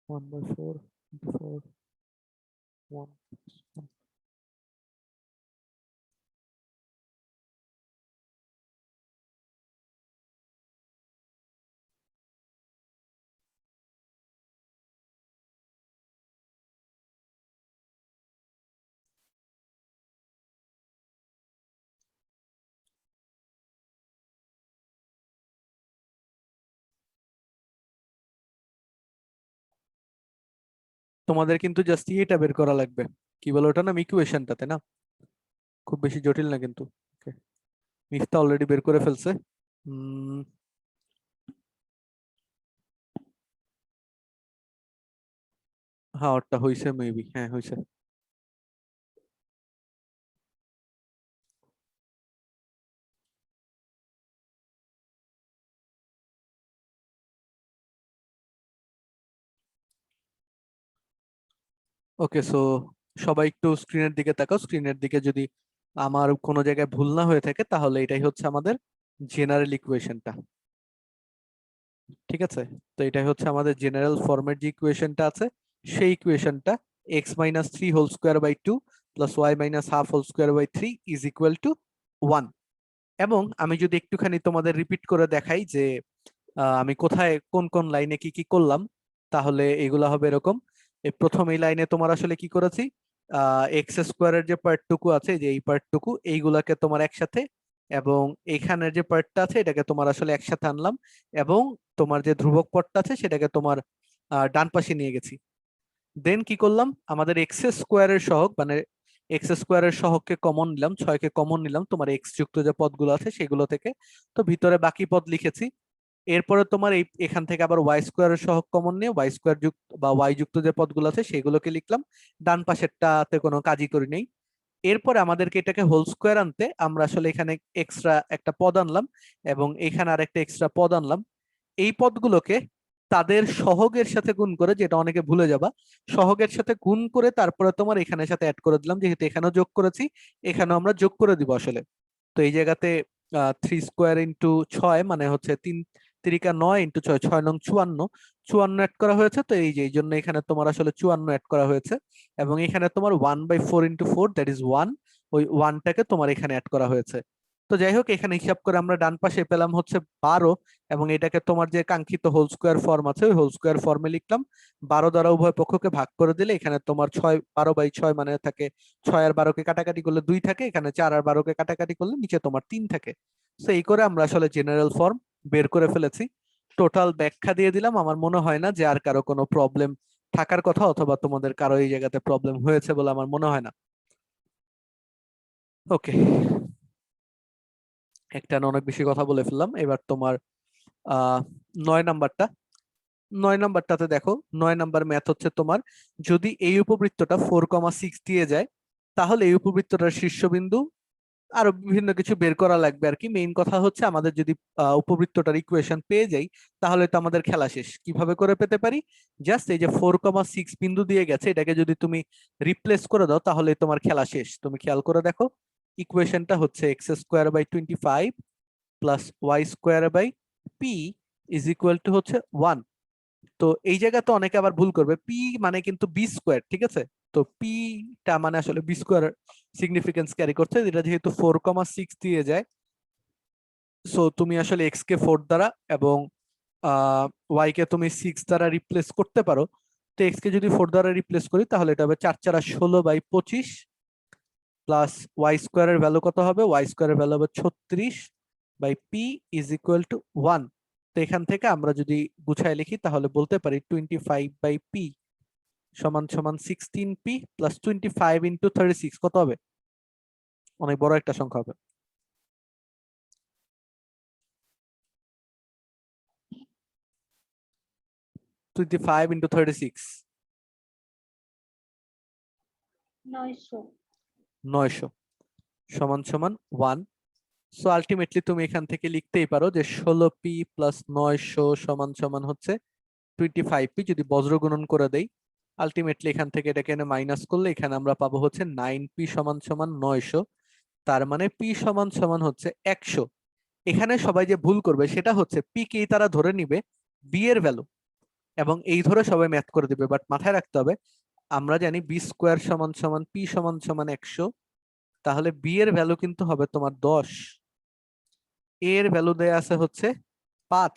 1/4 4 1। তোমাদের কিন্তু জাস্ট এটা বের করা লাগবে, কি বলে ওটা নাম, ইকুয়েশনটা, তাই না? খুব বেশি জটিল না কিন্তু। ওকে, মিফতা অলরেডি বের করে ফেলছে। হ্যাঁ ওটা হইছে মেবি, হ্যাঁ হইছে। ওকে, সো সবাই একটু স্ক্রিনের দিকে তাকাও। স্ক্রিনের দিকে যদি আমার কোনো জায়গায় ভুল না হয়ে থাকে তাহলে এটাই হচ্ছে আমাদের জেনারেল ইকুয়েশনটা। ঠিক আছে, তো এটাই হচ্ছে আমাদের জেনারেল ফর্মের যে ইকুয়েশনটা আছে, সেই ইকুয়েশনটা X minus three whole square by two plus Y minus half whole square by three is equal to 1। এবং আমি যদি একটুখানি তোমাদের রিপিট করে দেখাই যে আমি কোথায় কোন কোন লাইনে কি কি করলাম, তাহলে এগুলা হবে এরকম। এই প্রথম এই লাইনে তোমার আসলে কি করেছি, এক্স স্কোয়ারের যে পার্টটুকু আছে, যে এই পার্টটুকু, এইগুলাকে তোমার একসাথে, এবং এইখানের যে পার্টটা আছে এটাকে তোমার আসলে একসাথে আনলাম, এবং তোমার যে ধ্রুবক পদটা আছে সেটাকে তোমার ডান পাশে নিয়ে গেছি। দেন কি করলাম, আমাদের এক্স স্কোয়ারের সহগ মানে এক্স স্কোয়ারের সহগকে কমন নিলাম, 6কে কমন নিলাম তোমার এক্স যুক্ত যে পদগুলো আছে সেগুলো থেকে, তো ভিতরে বাকি পদ লিখেছি। এরপরে তোমার এই এখান থেকে আবার ওয়াই স্কোয়ারের সহগ কমন নিয়ে ওয়াই স্কোয়ার যুক্ত বা ওয়াই যুক্ত যে পদগুলো আছে সেগুলোকে লিখলাম, ডান পাশেরটাতে কোনো কাজই করি নেই। এরপরে আমাদেরকে এটাকে হোল স্কোয়ার আনতে আমরা আসলে এখানে এক্সট্রা একটা পদ আনলাম এবং এখানে আরেকটা এক্সট্রা পদ আনলাম। এই পদগুলোকে তাদের সহগের সাথে গুণ করে, যেটা অনেকে ভুলে যাবা, সহগের সাথে গুণ করে তারপরে তোমার এখানের সাথে অ্যাড করে দিলাম, যেহেতু এখানেও যোগ করেছি এখানেও আমরা যোগ করে দিব আসলে। তো এই জায়গাতে 3 স্কোয়ার ইন্টু 6 মানে হচ্ছে 3 3 9 ইন্টু 6, 6 নং 54, 54 অ্যাড করা হয়েছে। তো এই যে এই জন্য এখানে তোমার আসলে 54 অ্যাড করা হয়েছে, এবং এখানে তোমার 1/4 ইন্টু 4 দ্যাট ইজ 1, ওই 1টাকে তোমার এখানে অ্যাড করা হয়েছে। তো যাই হোক, এখানে হিসাব করে আমরা ডান পাশে পেলাম হচ্ছে 12, এবং এটাকে তোমার যে কাঙ্ক্ষিত হোল স্কোয়ার ফর্ম আছে ওই হোল স্কোয়ার ফর্মে লিখলাম। 12 দ্বারা উভয় পক্ষকে ভাগ করে দিলে এখানে তোমার 12/6 মানে থাকে 6 আর 12কে কাটাকাটি করলে 2 থাকে, এখানে 4 আর 12কে কাটাকাটি করলে নিচে তোমার 3 থাকে। তো এই করে আমরা আসলে জেনারেল ফর্ম বের করে ফেলেছি। টোটাল ব্যাখ্যা দিয়ে দিলাম। আমার মনে হয় না যে আর কারো কোনো প্রবলেম থাকার কথা, অথবা তোমাদের কারো এই জায়গাতে প্রবলেম হয়েছে বলে আমার মনে হয় না। ওকে, একটা না অনেক বেশি কথা বলে ফেললাম। এবার তোমার 9 নাম্বারটা, 9 নাম্বারটাতে দেখো, 9 নাম্বার ম্যাথ হচ্ছে তোমার, যদি এই উপবৃত্তটা 4,6 দিয়ে যায় তাহলে এই উপবৃত্তটার শীর্ষবিন্দু, আরো বিভিন্ন কিছু বের করা লাগবে আর কি। মেইন কথা হচ্ছে আমাদের যদি উপবৃত্তটার ইকুয়েশন পেয়ে যাই তাহলে তো আমাদের খেলা শেষ। কিভাবে করে পেতে পারি, জাস্ট এই যে 4,6 বিন্দু দিয়ে গেছে এটাকে যদি তুমি রিপ্লেস করে দাও তাহলে তোমার খেলা শেষ। তুমি খেয়াল করে দেখো, ইকুয়েশনটা হচ্ছে x square by 25 plus Y square by P is equal to হচ্ছে 1। তো এই জায়গাতে অনেকে আবার ভুল করবে, পি মানে কিন্তু বি স্কোয়ার, ঠিক আছে? তো পিটা মানে আসলে বি স্কোয়ার সিগনিফিকেন্স ক্যারি করছে, এটা যেহেতু 4,6 দিয়ে যায়, সো তুমি আসলে এক্স কে 4 দ্বারা এবং ওয়াই কে তুমি 6 দ্বারা রিপ্লেস করতে পারো। তো এক্স কে যদি 4 দ্বারা রিপ্লেস করি তাহলে এটা হবে 4×4 = 16/25 প্লাস ওয়াই স্কোয়ারের ভ্যালু কত হবে, ওয়াই স্কোয়ারের ভ্যালু হবে 36/পি ইজ ইকুয়াল টু 1। তো এখান থেকে আমরা যদি গুছায় লিখি তাহলে বলতে পারি 25/পি সমান সমান 16p প্লাস 25 × 36 কত হবে, অনেক বড় একটা সংখ্যা হবে। Twenty five into 36
900।
900 সমান সমান 1। সো আলটিমেটলি তুমি এখান থেকে লিখতেই পারো যে 16p প্লাস 900 সমান সমান হচ্ছে 25p। যদি বজ্র গুণন করে দেই আলটিমেটলি এখান থেকে এটাকে এনে মাইনাস করলে এখানে আমরা পাবো হচ্ছে 9p সমান সমান 900। তার মানে p সমান সমান হচ্ছে 100। এখানে সবাই যে ভুল করবে সেটা হচ্ছে p কেই তারা ধরে নিবে b এর ভ্যালু, এবং এই ধরে সবাই ম্যাথ করে দিবে। বাট মাথায় রাখতে হবে আমরা জানি বি স্কোয়ার সমান সমান পি সমান সমান 100, তাহলে বি এর ভ্যালু কিন্তু হবে তোমার 10, এ এর ভ্যালু দেয়া আছে হচ্ছে 5।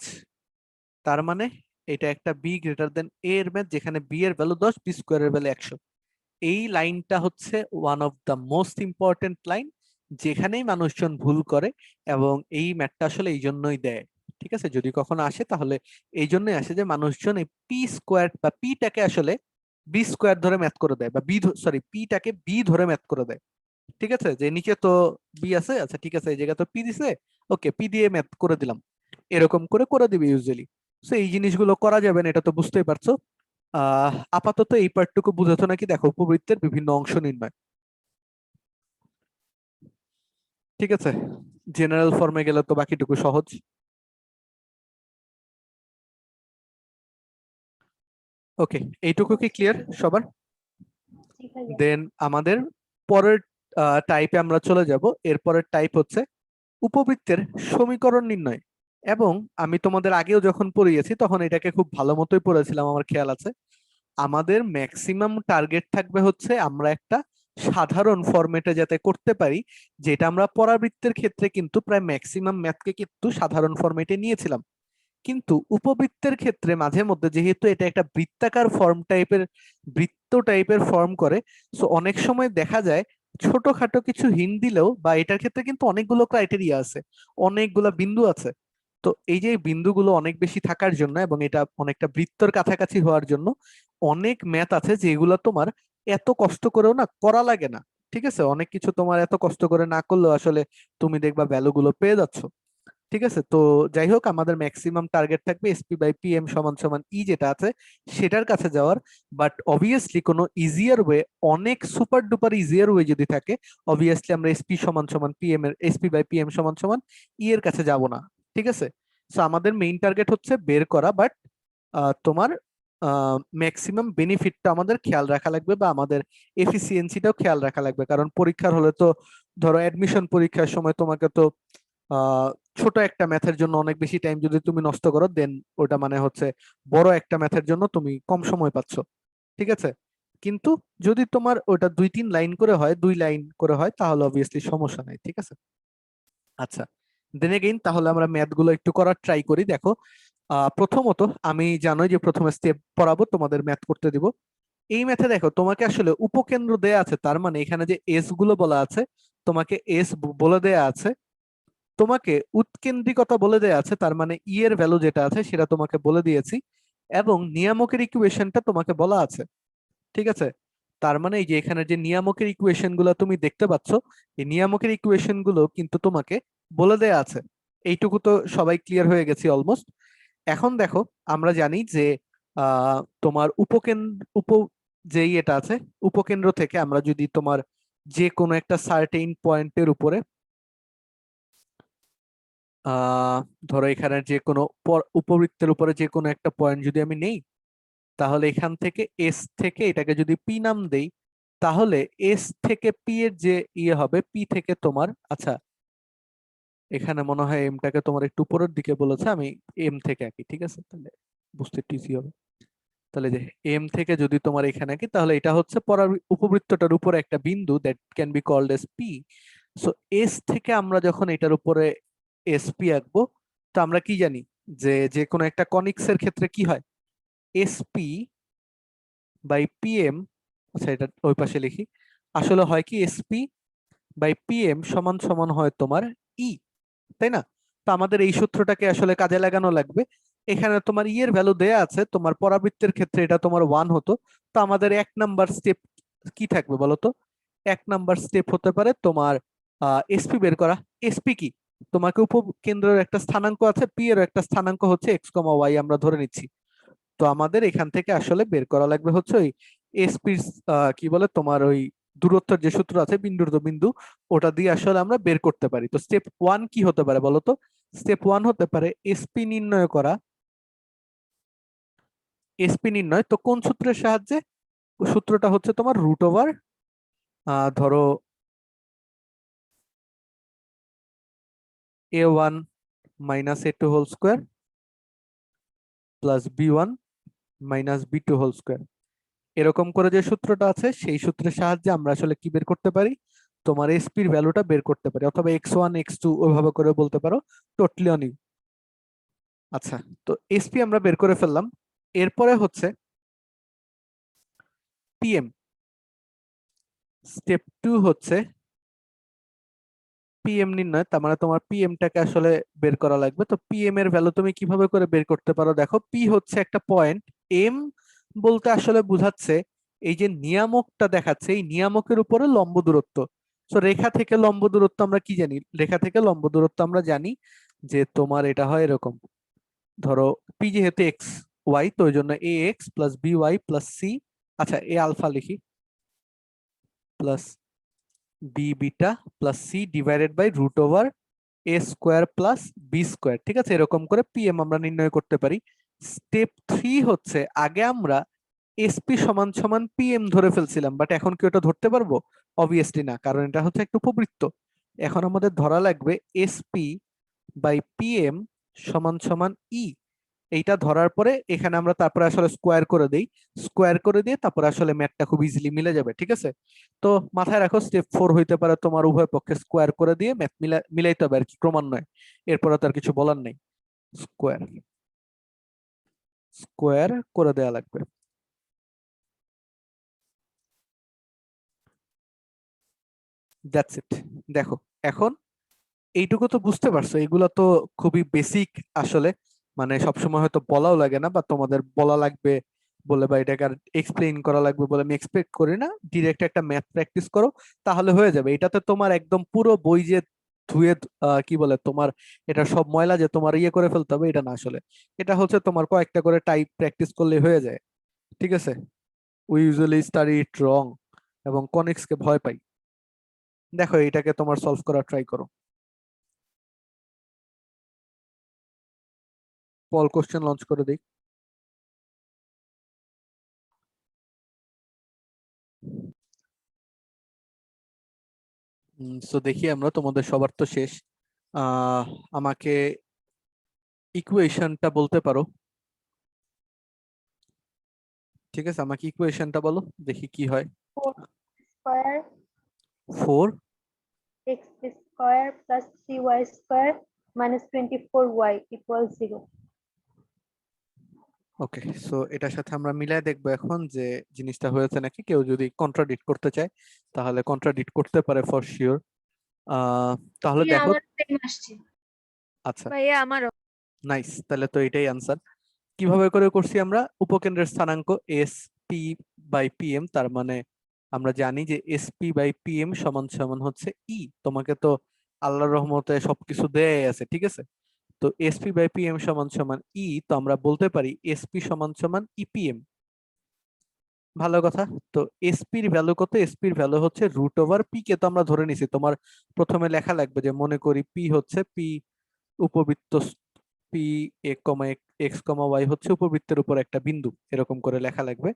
তার মানে এটা একটা বি গ্রেটার দেন এ এর ম্যাথ, যেখানে বি এর ভ্যালু 10, বি স্কোয়ারের ভ্যালু 100। এই লাইনটা হচ্ছে one of the most important line, যেখানেই মানুষজন ভুল করে, এবং এই ম্যাথটা আসলে এই জন্যই দেয়। ঠিক আছে, যদি কখনো আসে তাহলে এই জন্যই আসে যে মানুষজন এই পি স্কোয়ার বা পিটাকে আসলে বি স্কোয়ার ধরে ম্যাথ করে দেয়, বা পিটাকে বি ধরে ম্যাথ করে দেয়। ঠিক আছে, যে নিচে তো বি আছে, আচ্ছা ঠিক আছে এই জায়গায় তো পি দিছে, ওকে পি দিয়ে ম্যাথ করে দিলাম, এরকম করে করে দিবে ইউজুয়ালি। সো এই জিনিসগুলো করা যাবে না, এটা তো বুঝতেই পারছো। আপাতত এই পার্টটুকু বুঝেছো নাকি? দেখো, উপবৃত্তের বিভিন্ন অংশ নির্ণয়। ঠিক আছে, জেনারেল ফর্মে গেলে তো বাকিটুকু সহজ। ওকে, এইটুকু কি ক্লিয়ার সবার?
জি ভাইয়া।
দেন আমাদের পরের টাইপে আমরা চলে যাব। এরপরের টাইপ হচ্ছে উপবৃত্তের সমীকরণ নির্ণয়। এবং আমি তোমাদের আগেও যখন পড়িয়েছি তখন এটাকে খুব ভালো মতোই পড়েছিলাম, আমার খেয়াল আছে। আমাদের ম্যাক্সিমাম টার্গেট থাকবে হচ্ছে আমরা একটা সাধারণ ফরম্যাটে যাতে করতে পারি, যেটা আমরা পরাবৃত্তের ক্ষেত্রে কিন্তু প্রায় ম্যাক্সিমাম ম্যাথকে কিন্তু সাধারণ ফরম্যাটে নিয়েছিলাম। কিন্তু উপবৃত্তের ক্ষেত্রে মাঝে মধ্যে যেহেতু এটা একটা বৃত্তাকার বৃত্ত টাইপের ফর্ম করে, সো অনেক সময় দেখা যায় ছোটখাটো কিছু হিন্ট দিলেও, বা এটার ক্ষেত্রে কিন্তু অনেকগুলো ক্রাইটেরিয়া আছে, অনেকগুলো বিন্দু আছে। তো এই যে বিন্দুগুলো অনেক বেশি থাকার জন্য এবং এটা অনেকটা বৃত্তর কাছাকাছি হওয়ার জন্য অনেক ম্যাথ আছে যেগুলো তোমার এত কষ্ট করেও না করা লাগে না। ঠিক আছে, অনেক কিছু তোমার এত কষ্ট করে না করলেও আসলে তুমি দেখবা ভ্যালুগুলো পেয়ে যাচ্ছ। ঠিক আছে, তো যাই হোক, আমাদের ম্যাক্সিমাম টার্গেট থাকবে এসপি বাই পিএম সমান সমান ই যেটা আছে সেটার কাছে যাওয়ার। বাট অবভিয়াসলি কোনো ইজিয়ার ওয়ে, অনেক সুপার ডুপার ইজিয়ার ওয়ে যদি থাকে, অবভিয়াসলি আমরা এসপি সমান সমান পিএম এর, এসপি বাই পিএম সমান সমান ই এর কাছে যাব না। ঠিক আছে, সো আমাদের মেইন টার্গেট হচ্ছে বের করা, বাট তোমার ম্যাক্সিমাম বেনিফিটটা আমাদের খেয়াল রাখা লাগবে, বা আমাদের এফিসিয়েন্সিটাও খেয়াল রাখা লাগবে। কারণ পরীক্ষার হলে তো, ধরো অ্যাডমিশন পরীক্ষার সময় তোমাকে তো ছোট একটা ম্যাথের জন্য অনেক বেশি টাইম যদি তুমি নষ্ট করো, দেন ওটা মানে হচ্ছে বড় একটা ম্যাথের জন্য তুমি কম সময় পাচ্ছ। ঠিক আছে, কিন্তু যদি তোমার ওটা 2-3 লাইন করে হয়, 2 লাইন করে হয়, তাহলে অবভিয়াসলি সমস্যা নাই। ঠিক আছে, আচ্ছা দেন এগেইন তাহলে আমরা ম্যাথ গুলো একটু করার ট্রাই করি। দেখো, প্রথমত আমি জানোই যে প্রথমে স্টেপ পড়াবো, তোমাদের ম্যাথ করতে দিব। এই ম্যাথে দেখো তোমাকে আসলে উপকেন্দ্র দেয়া আছে, তার মানে এখানে যে এস গুলো বলা আছে, তোমাকে এস বলে দেয়া আছে। তোমাকে উৎকেন্দ্রিকতা বলে দেয়া আছে, তার মানে ই এর ভ্যালু যেটা আছে সেটা তোমাকে বলে দিয়েছি, এবং নিয়ামকের ইকুয়েশনটা তোমাকে বলা আছে। ঠিক আছে, তার মানে এই যে এখানে যে নিয়ামকের ইকুয়েশন গুলো তুমি দেখতে পাচ্ছ, এই নিয়ামকের ইকুয়েশন গুলো কিন্তু তোমাকে বলে দেয়া আছে। এইটুকু তো সবাই ক্লিয়ার হয়ে গেছি অলমোস্ট। এখন দেখো, আমরা জানি যে তোমার যেই এটা আছে, উপকেন্দ্র থেকে আমরা যদি তোমার যে কোনো একটা সার্টেইন পয়েন্টের উপরে ধরো এখানে যে কোনো উপবৃত্তের উপরে যে কোনো একটা পয়েন্ট যদি আমি নেই, তাহলে এখান থেকে এস থেকে এটাকে যদি পি নাম দেই, তাহলে এস থেকে পি এর যে ইয়ে হবে, পি থেকে তোমার, আচ্ছা এখানে মনে হয় এমটাকে তোমার একটু উপরের দিকে বলেছে, আমি এম থেকে আঁকি। ঠিক আছে, তাহলে বুঝতে একটু ইজি হবে। তাহলে যে এম থেকে যদি তোমার এখানে আঁকি, তাহলে এটা হচ্ছে উপবৃত্তটার উপরে একটা বিন্দু, that can be called S P. So S থেকে আমরা যখন এটার উপরে এসপি আঁকবো, তো আমরা কি জানি যে যে কোনো একটা কনিক্স এর ক্ষেত্রে কি হয়, এসপি বাই পিএম। আচ্ছা এটা ওই পাশে লিখি, আসলে হয় কি এসপি বাই পিএম সমান সমান হয় তোমার ই, তাই না? তো আমাদের এই সূত্রটাকে আসলে কাজে লাগানো লাগবে। এখানে তোমার ই এর ভ্যালু দেয়া আছে, তোমার পরাবৃত্তের ক্ষেত্রে এটা তোমার 1 হতো। তো আমাদের 1 নাম্বার স্টেপ কি থাকবে বলো তো? 1 নাম্বার স্টেপ হতে পারে তোমার এসপি বের করা। এসপি কি? তোমাকে উপকেন্দ্রের একটা স্থানাঙ্ক আছে, পি এর একটা স্থানাঙ্ক হচ্ছে এক্স কমা ওয়াই আমরা ধরে নিচ্ছি। তো আমাদের এখান থেকে আসলে বের করা লাগবে হচ্ছে ওই এসপি, কি বলে তোমার ওই দূরত্বের যে সূত্র আছে, বিন্দুর তো বিন্দু, ওটা দিয়ে আসলে আমরা বের করতে পারি। তো স্টেপ 1 কি হতে পারে বলো তো? স্টেপ 1 হতে পারে এসপি নির্ণয় করা। এসপি নির্ণয় তো কোন সূত্রের সাহায্যে? সূত্রটা হচ্ছে তোমার রুট ওভার, ধরো a1 minus a2 whole square plus b1 minus b2 whole square. এরকম করে যে সূত্রটা আছে, সেই সূত্রের সাহায্যে আমরা আসলে কি বের করতে পারি, তোমার এসপির ভ্যালুটা বের করতে পারি, অথবা x1 x2 ওইভাবে করে বলতে পারো, টোটালি অন ইউ। আচ্ছা, তো এসপি আমরা বের করে ফেললাম। এরপরে হচ্ছে পিএম। স্টেপ 2 হচ্ছে পিএম নির্ণয়, তার মানে তোমার পিএমটাকে আসলে বের করা লাগবে। তো পিএম এর ভ্যালু তুমি কিভাবে করে বের করতে পারো? দেখো, পি হচ্ছে একটা পয়েন্ট, এম বলতে আসলে বোঝাচ্ছে এই যে নিয়ামকটা দেখাচ্ছে এই নিয়ামকের উপরে লম্ব দূরত্ব। তো রেখা থেকে লম্ব দূরত্ব আমরা কি জানি? রেখা থেকে লম্ব দূরত্ব আমরা জানি যে তোমার এটা হয় এরকম, ধরো পি যেহেতু এক্স ওয়াই, তো ওই জন্য A X plus B Y plus C, আচ্ছা এ আলফা লিখি, plus B beta plus C divided by root over A square plus B square. ঠিক আছে, এরকম করে পিএম আমরা নির্ণয় করতে পারি। স্টেপ 3 হচ্ছে, আগে আমরা এসপি সমান সমান পিএম ধরে ফেলছিলাম, বাট এখন কি ওটা ধরতে পারবো? অবভিয়াসলি না, কারণ এটা হচ্ছে একটা উপবৃত্ত। এখন আমাদের ধরা লাগবে এসপি বাই পিএম সমান সমান ই। এইটা ধরার পরে এখানে আমরা তারপরে আসলে স্কোয়ার করে দেই, স্কোয়ার করে দিয়ে তারপরে আসলে ম্যাথটা খুব ইজিলি মিলে যাবে। ঠিক আছে, তো মাথায় রাখো স্টেপ 4 হইতে পারে তোমার উভয় পক্ষে স্কোয়ার করে দিয়ে ম্যাথ মিলাইতে হবে আর কি, ক্রমান্বয়ে। এরপরে তো আর কিছু বলার নেই, স্কোয়ার স্কোয়ার করে দেওয়া লাগবে। That's it. দেখো এখন এইটুকু তো বুঝতে পারছো, এগুলো তো খুবই বেসিক আসলে, মানে সবসময় হয়তো বলাও লাগে না, বা তোমাদের বলা লাগবে বলে বা এটাকে আর এক্সপ্লেইন করা লাগবে বলে আমি এক্সপেক্ট করি না। ডিরেক্ট একটা ম্যাথ প্র্যাকটিস করো, তাহলে হয়ে যাবে। এটাতে তোমার একদম পুরো বই যে ধুয়ে কি বলে তোমার এটা সব ময়লা যে তোমার ইয়ে করে ফেলতে হবে, এটা না আসলে। এটা হচ্ছে তোমার কয়েকটা করে টাইপ প্র্যাকটিস করলে হয়ে যায়। ঠিক আছে, উই ইউজুয়ালি স্টাডি ইট রং এবং কনিক্স কে ভয় পাই। দেখো এটাকে তোমার সলভ করার ট্রাই করো। পল কোশ্চেন লঞ্চ করে দিই। সো দেখি আমরা, তোমাদের সবার তো শেষ। আমাকে ইকুয়েশনটা বলতে পারো? ঠিক আছে, আমাকে ইকুয়েশনটা বলো দেখি কি হয়।
4
4
x square plus 3y square minus 24y equals 0.
ওকে, সো এটার সাথে আমরা মিলাই দেখবো এখন যে জিনিসটা হয়েছে নাকি। কেউ যদি কন্ট্রাডিক্ট করতে চায় তাহলে কন্ট্রাডিক্ট করতে পারে ফর শিওর। তাহলে দেখো,
আমার টাইম আসছে।
আচ্ছা
ভাইয়া আমারও।
নাইস, তাহলে তো এটাই আনসার। কিভাবে করে করছি আমরা? উপকেন্দ্রের স্থানাঙ্ক এস পি বাই পিএম, তার মানে আমরা জানি যে এস পি বাই পিএম সমান সমান হচ্ছে ই। তোমাকে তো আল্লাহর রহমতে সবকিছু দেয়াই আছে, ঠিক আছে। তো এসপি বাই পিএম সমান সমান ই, তো আমরা বলতে পারি এসপি সমান সমান ইপিএম। ভালো কথা। তো এসপির ভ্যালু কত? এসপির ভ্যালু হচ্ছে রুট ওভার পি কে তো আমরা ধরে নিছি। তোমার প্রথমে লেখা লাগবে যে মনে করি পি হচ্ছে পি উপবৃত্ত, P A comma X comma Y হচ্ছে উপবৃত্তের উপর একটা বিন্দু, এরকম করে লেখা লাগবে।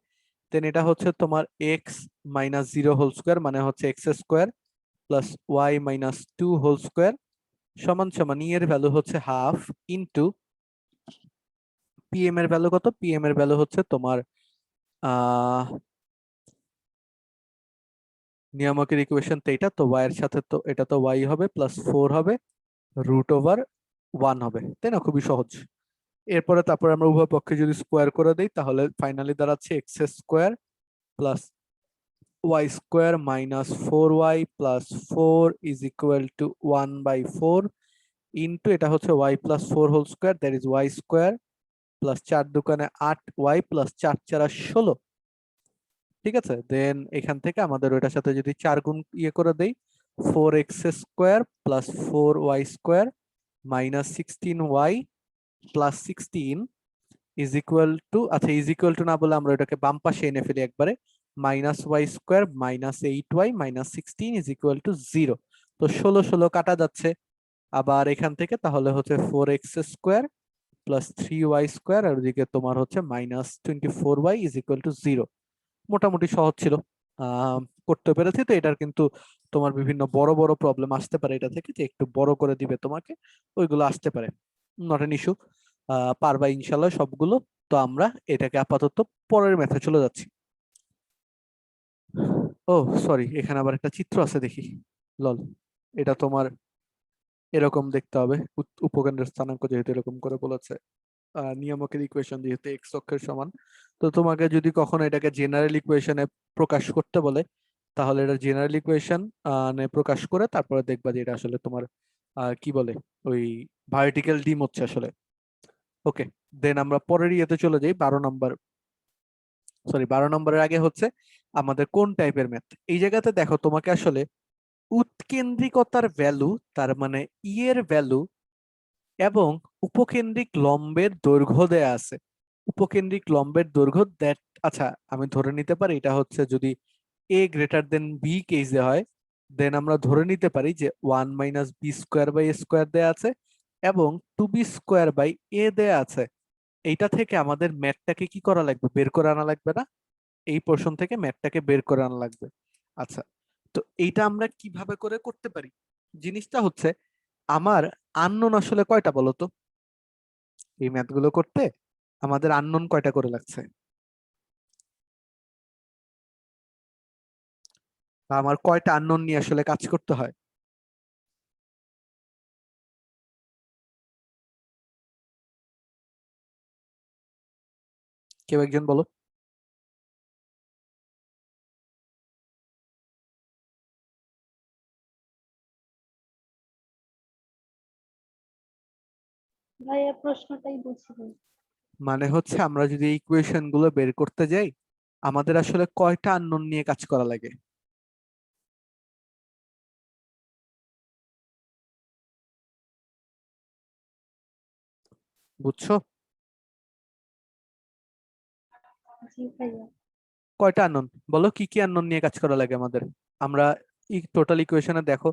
দেন এটা হচ্ছে তোমার এক্স মাইনাস 0 হোল স্কোয়ার, মানে হচ্ছে x square plus Y minus 2 whole square সমান সমান ই এর ভ্যালু হচ্ছে হাফ ইন্টু পিএম এর ভ্যালু কত? পিএম এর ভ্যালু হচ্ছে তোমার নিয়ামকের ইকুয়েশন তো এটা, তো ওয়াই এর সাথে তো এটা তো ওয়াই হবে প্লাস 4 হবে রুট ওভার 1 হবে, তাই না? খুবই সহজ। এরপরে তারপরে আমরা উভয় পক্ষে যদি স্কোয়ার করে দেই তাহলে ফাইনালি দাঁড়াচ্ছে X square plus Y square minus 4y plus 4 is equal to 1/4 into এটা হচ্ছে Y plus 4 whole square, that is Y square plus 4 দুগুণে 8y প্লাস 4 4 16। ঠিক আছে, দেন এখান থেকে আমাদের ওইটার সাথে যদি 4 গুণ ইয়ে করে দেই, 4x square plus 4y square minus 16y plus 16 is equal to, আচ্ছা ইজ ইকুয়াল টু না বলে আমরা ওটাকে বাম পাশে এনে ফেলি একবারে, minus Y square minus 8y minus 16 is equal to 0। তো 16 16 কাটা যাচ্ছে। আবার এখান থেকে তাহলে হচ্ছে 4x square plus 3y square, আর ওদিকে তোমার হচ্ছে minus 24y is equal to 0। মোটামুটি সহজ ছিল, করতে পেরেছি। তো এটার কিন্তু তোমার বিভিন্ন বড় বড় প্রবলেম আসতে পারে এটা থেকে, যে একটু বড় করে দিবে তোমাকে, ওইগুলো আসতে পারে, নট এন ইস্যু। পারবা ইনশাল্লাহ সবগুলো। তো আমরা এটাকে আপাতত পরের ম্যাথে চলে যাচ্ছি। ও সরি, এখানে আবার একটা চিত্র আছে দেখি, লল। এটা তোমার এরকম দেখতে হবে, উপকেন্দ্রের স্থানাঙ্ক যেহেতু এরকম করে বলেছে, নিয়ামকের ইকুয়েশন যেহেতু এক্স অক্ষের সমান, তো তোমাকে যদি কখনো এটাকে জেনারেল ইকুয়েশনে প্রকাশ করতে বলে তাহলে এটা জেনারেল ইকুয়েশন প্রকাশ করে তারপরে দেখবা যে এটা আসলে তোমার কি বলে ওই ভার্টিক্যাল ডিম হচ্ছে আসলে। ওকে, দেন আমরা পরের ইয়েতে চলে যাই, 12 নম্বর সরি 12 নম্বরের আগে হচ্ছে আমাদের কোন টাইপের ম্যাথ। এই জায়গাতে দেখো তোমাকে আসলে উৎকেন্দ্রিকতার ভ্যালু, তার মানে ই এর ভ্যালু এবং উপকেন্দ্রিক লম্বের দৈর্ঘ্য দেয়া আছে। উপকেন্দ্রিক লম্বের দৈর্ঘ্য দ্যাট, আচ্ছা আমি ধরে নিতে পারি এটা হচ্ছে যদি এ গ্রেটার দেন বি কেসে হয়, দেন আমরা ধরে নিতে পারি যে 1 minus B square by A square দেয়া আছে এবং 2b স্কোয়ার বাই এ দেয়া আছে। এইটা থেকে আমাদের ম্যাথটাকে কি করা লাগবে, বের করে আনা লাগবে না? এই পোর্শন থেকে ম্যাথটাকে বের করে আনা লাগবে। আচ্ছা, তো এইটা আমরা কিভাবে করে করতে পারি? জিনিসটা হচ্ছে আমার আননোন আসলে কয়টা বলো তো? এই ম্যাথগুলো করতে আমাদের আননোন কয়টা করে লাগছে, বা আমার কয়টা আননোন নিয়ে আসলে কাজ করতে হয়? কেউ একজন বলো।
ভাইয়া প্রশ্নটাই বুঝিনি।
মানে হচ্ছে আমরা যদি এই ইকুয়েশন গুলো বের করতে যাই, আমাদের আসলে কয়টা আননোন নিয়ে কাজ করা লাগে? বুঝছো?
জি ভাইয়া।
কয়টা আননোন বলো, কি কি আননোন নিয়ে কাজ করা লাগে আমাদের? আমরা টোটাল ইকুয়েশনে দেখো,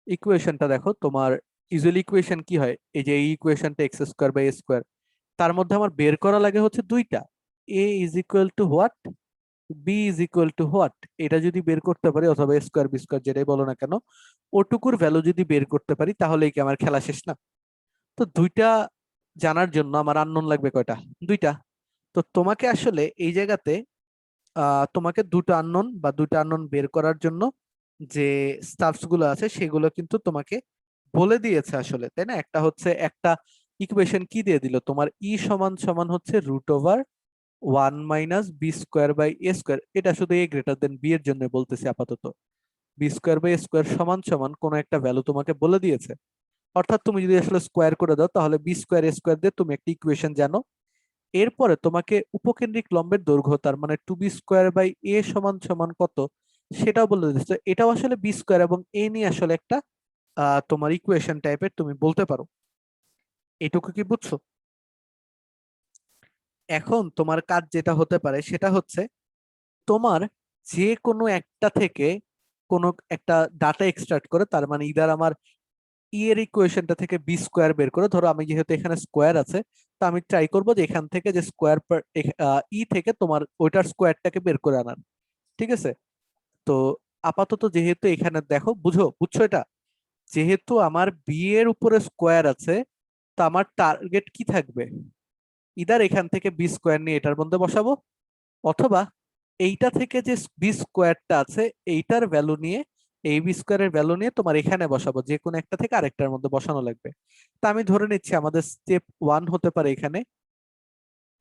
ইকুয়েশনটা দেখো তোমার, ইউজুয়ালি ইকুয়েশন কি হয়, এই যে এই ইকুয়েশনটা X square by A square, তার মধ্যে আমার বের করা লাগে হচ্ছে দুইটা, A is equal to what, B is equal to what. এটা যদি বের করতে পারি, অথবা এ স্কোয়ার বি স্কোয়ার যেটাই বলো না কেন, ওটুকুর ভ্যালু যদি বের করতে পারি তাহলেই কি আমার খেলা শেষ না? তো দুইটা জানার জন্য আমার আননোন লাগবে কয়টা? দুইটা। তো তোমাকে আসলে এই জায়গাতে তোমাকে দুটো আননোন বা দুটো আননোন বের করার জন্য যে স্টাফস গুলো আছে সেগুলো কিন্তু তোমাকে বলে দিয়েছে আসলে, তাই না? একটা হচ্ছে একটা ইকুয়েশন কি দিয়ে দিল তোমার, ই সমান সমান হচ্ছে root over 1 - b² by a²। এটা শুধু a গ্রেটার দেন বি এর জন্য বলতেছি আপাতত। b² বাই a² সমান সমান কোন একটা ভ্যালু তোমাকে বলে দিয়েছে। অর্থাৎ তুমি যদি আসলে স্কোয়ার করে দাও তাহলে b² a² দিয়ে তুমি একটা ইকুয়েশন জানো। এরপরে তোমাকে উপকেন্দ্রিক লম্বের দৈর্ঘ্য, তার মানে 2b² বাই a সমান সমান কত সেটাও বলে দিচ্ছে। এটাও আসলে b² এবং a নিয়ে আসলে একটা তোমার ইকুয়েশন টাইপের তুমি বলতে পারো। এটুকু কি বুঝছো? এখন তোমার কাজ যেটা হতে পারে সেটা হচ্ছে তোমার যে কোনো একটা থেকে কোনো একটা ডাটা এক্সট্রাক্ট করে, তার মানে ইদার আমার ই এর ইকুয়েশনটা থেকে বি² বের করে, ধরো আমি যেহেতু এখানে স্কোয়ার আছে, তো আমি ট্রাই করবো যে এখান থেকে যে স্কোয়ার ই থেকে তোমার ওইটার স্কোয়ারটাকে বের করে আনার। ঠিক আছে? তো আপাতত যেহেতু এখানে দেখো, বুঝছো এটা, যেহেতু আমার বি এর উপরে স্কোয়ার আছে, তো আমার টার্গেট কি থাকবে? ইদার এখান থেকে বি² নিয়ে এটার মধ্যে বসাবো, অথবা এইটা থেকে যে বি² আছে এইটার ভ্যালু নিয়ে, এই বি² ভ্যালু নিয়ে তোমার এখানে বসাবো, যে কোনো একটা থেকে আরেকটার মধ্যে বসানো লাগবে। তা আমি ধরে নিচ্ছি আমাদের স্টেপ 1 হতে পারে এখানে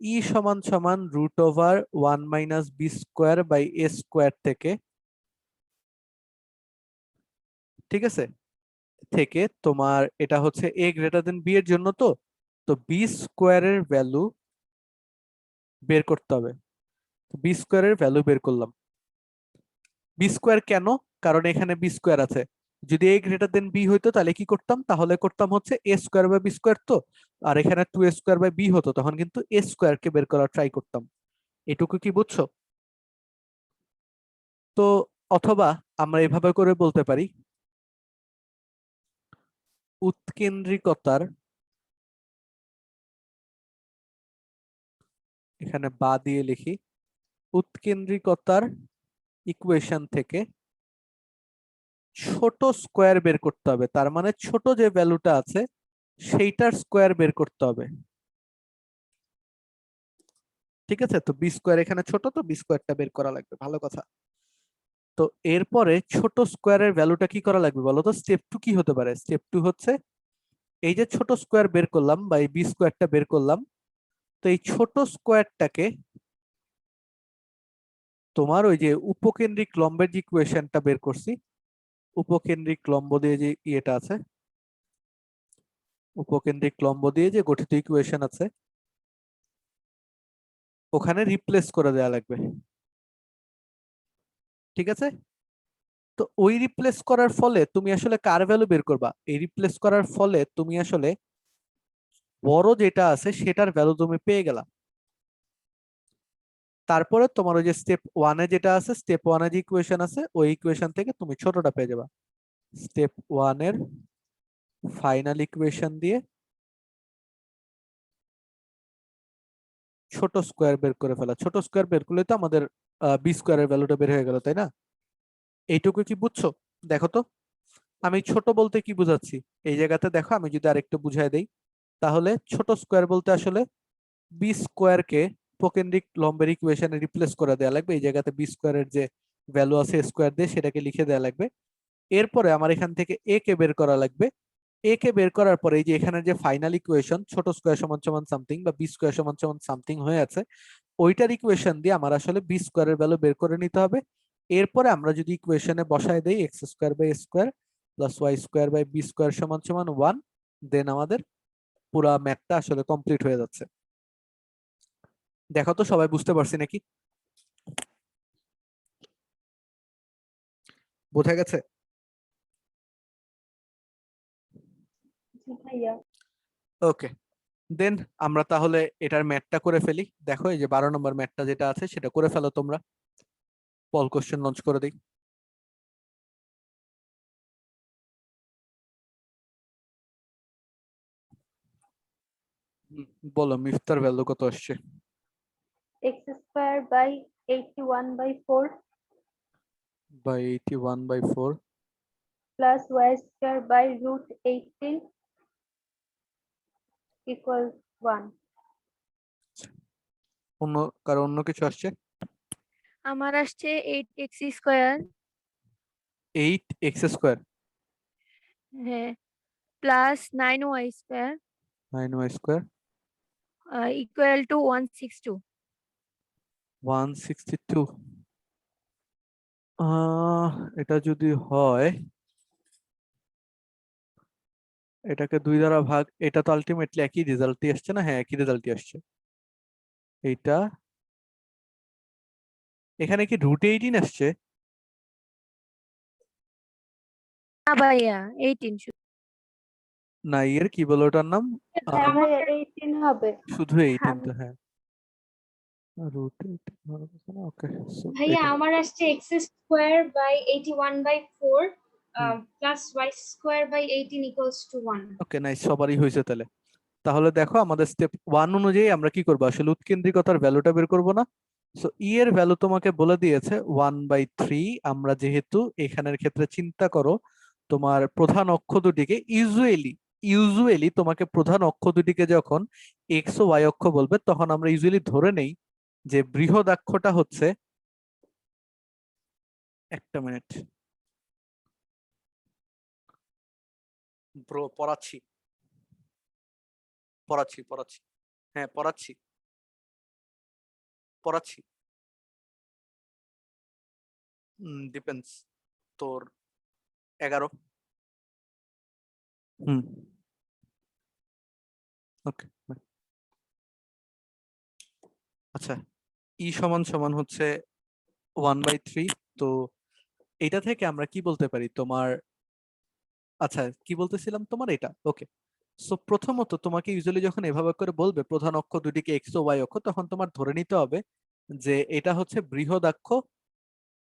ই সমান সমান root over 1 - b² by a² থেকে, ঠিক আছে, থেকে তোমার এটা হচ্ছে a গ্রেটার দেন বি এর জন্য, তো তো বি² এর ভ্যালু বের করতে হবে। বি² এর ভ্যালু বের করলাম। বি² কেন? কারণ এখানে বি² আছে। যদি a গ্রেটার দেন বি হইতো তাহলে কি করতাম? তাহলে করতাম হচ্ছে a² বাই b², তো আর এখানে 2a² বাই b হতো, তখন কিন্তু a² কে বের করার ট্রাই করতাম। এটুকু কি বুঝছো? তো অথবা আমরা এভাবে করে বলতে পারি, উৎকেন্দ্রিকতার, এখানে বা দিয়ে লিখি, উৎকেন্দ্রিকতার ইকুয়েশন থেকে ছোট স্কোয়ার বের করতে হবে, তার মানে ছোট যে ভ্যালুটা আছে সেইটার স্কোয়ার বের করতে হবে। ঠিক আছে? তো বি² এখানে ছোট, তো বি² বের করা লাগবে, ভালো কথা। তো এরপরে ছোট স্কোয়ারের ভ্যালুটা কি করা লাগবে বলো তো? স্টেপ 2 কি হতে পারে? স্টেপ 2 হচ্ছে এই যে ছোট স্কোয়ার বের করলাম বা এই বি² বের করলাম, তো এই ছোট স্কোয়ারটাকে তোমার ওই যে উপকেন্দ্রিক লম্বের যে ইকুয়েশনটা বের করছি, উপকেন্দ্রিক লম্ব দিয়ে যে ইয়েটা আছে, উপকেন্দ্রিক লম্ব দিয়ে যে গঠিত ইকুয়েশন আছে, ওখানে রিপ্লেস করে দেওয়া লাগবে, ঠিক আছে? তো ওই রিপ্লেস করার ফলে তুমি আসলে কার ভ্যালু বের করবা? এই রিপ্লেস করার ফলে তুমি আসলে বড় যেটা আছে সেটার ভ্যালু তুমি পেয়ে গেলা। তারপরে তোমার ওই যে স্টেপ ওয়ানে যেটা আছে, স্টেপ ওয়ানে যে ইকুয়েশন আছে ওই ইকুয়েশন থেকে তুমি ছোটটা পেয়ে যাবা। স্টেপ ওয়ানের ফাইনাল ইকুয়েশন দিয়ে ছোট স্কোয়ার বের করে ফেলা। ছোট স্কোয়ার বের করলে তো আমাদের বি স্কোয়ারের ভ্যালুটা বের হয়ে গেল, তাই না? এইটুকু কি বুঝছো? দেখো তো আমি ছোট বলতে কি বুঝাচ্ছি এই জায়গাতে, দেখো আমি যদি আরেকটু বুঝাই দেই, তাহলে ছোট স্কোয়ার বলতে আসলে বি স্কোয়ারকে পোকেনড্রিক লম্বের ইকুয়েশনে রিপ্লেস করে দেওয়া লাগবে। এই জায়গাতে বি স্কোয়ারের যে ভ্যালু আছে স্কোয়ার দিয়ে সেটাকে লিখে দেওয়া লাগবে। এরপরে আমার এখান থেকে এ কে বের করা লাগবে। এ কে বের করার পরে এই যে এখানে যে ফাইনাল ইকুয়েশন ছোট স্কোয়ার সমান সমান সামথিং বা বি স্কোয়ার সমান সমান সামথিং হয়ে আছে, ওইটার ইকুয়েশন দিয়ে আমার আসলে বি স্কোয়ারের ভ্যালু বের করে নিতে হবে। এরপরে আমরা যদি ইকুয়েশনে বসায় দেই X square by square plus Y square by B square সমান সমান 1, দেন আমাদের পুরা ম্যাথটা আসলে কমপ্লিট হয়ে যাচ্ছে। দেখো তো সবাই বুঝতে পারছি নাকি? বোঝা গেছে?
জি ভাইয়া।
ওকে, দেন আমরা তাহলে এটার ম্যাথটা করে ফেলি। দেখো এই যে 12 নম্বর ম্যাথটা যেটা আছে সেটা করে ফেলো তোমরা। পল কোশ্চেন লঞ্চ করে দিই। বলো মিফতার ভ্যালু কত আসছে?
x square by 81/4
by 81/4
plus y square by root 18 equals 1.
অন্য কারো অন্য কিছু আসছে?
আমার আসছে 8x স্কোয়ার,
8x স্কোয়ার
হ্যাঁ, plus 9y square
9y square
equal to 162।
162। এটা যদি হয় এটাকে 2 দ্বারা ভাগ, এটা তো আলটিমেটলি একই রেজাল্টই আসছে না? হ্যাঁ একই রেজাল্টই আসছে। এইটা এখানে কি √18 আসছে?
না ভাইয়া 18 শুধু।
না এর কি বলে ওটার নাম?
হ্যাঁ ভাইয়া 18 হবে।
শুধু 18 তো, হ্যাঁ √18। ওকে, সো
ভাইয়া
এটা
আমার আসছে X square by 81/4 plus Y square by 18 equals to 1।
Okay nice, সবারই হয়েছে তাহলে। তাহলে দেখো আমাদের স্টেপ 1 অনুযায়ী আমরা কি করবো? আসলে উৎকেন্দ্রিকতার ভ্যালুটা বের করবো না? সো ই এর ভ্যালু তোমাকে বলে দিয়েছে 1/3। আমরা যেহেতু এখানের ক্ষেত্রে চিন্তা করো তোমার প্রধান অক্ষ দুটিকে ইউজুয়ালি তোমাকে প্রধান অক্ষ দুটিকে যখন এক্স ও ওয়াই অক্ষ বলবে তখন আমরা ইউজুয়ালি ধরে নেই যে বৃহদাক্ষটা হচ্ছে, একটা মিনিট ব্রো পড়াচ্ছি পড়াচ্ছি পড়াচ্ছি হ্যাঁ পড়াচ্ছি পড়াচ্ছি ডিপেন্ডস। তোর 11। হুম, ওকে। আচ্ছা, ই সমান সমান হচ্ছে 1/3। তো এটা থেকে আমরা কি বলতে পারি তোমার, আচ্ছা কি বলতেছিলাম তোমার এটা, ওকে। সো প্রথমত তোমাকে ইউজুয়ালি যখন এভাবে করে বলবে প্রধান অক্ষ দুটিকে এক্স ও ওয়াই অক্ষ, তখন তোমার ধরে নিতে হবে যে এটা হচ্ছে বৃহদাক্ষ,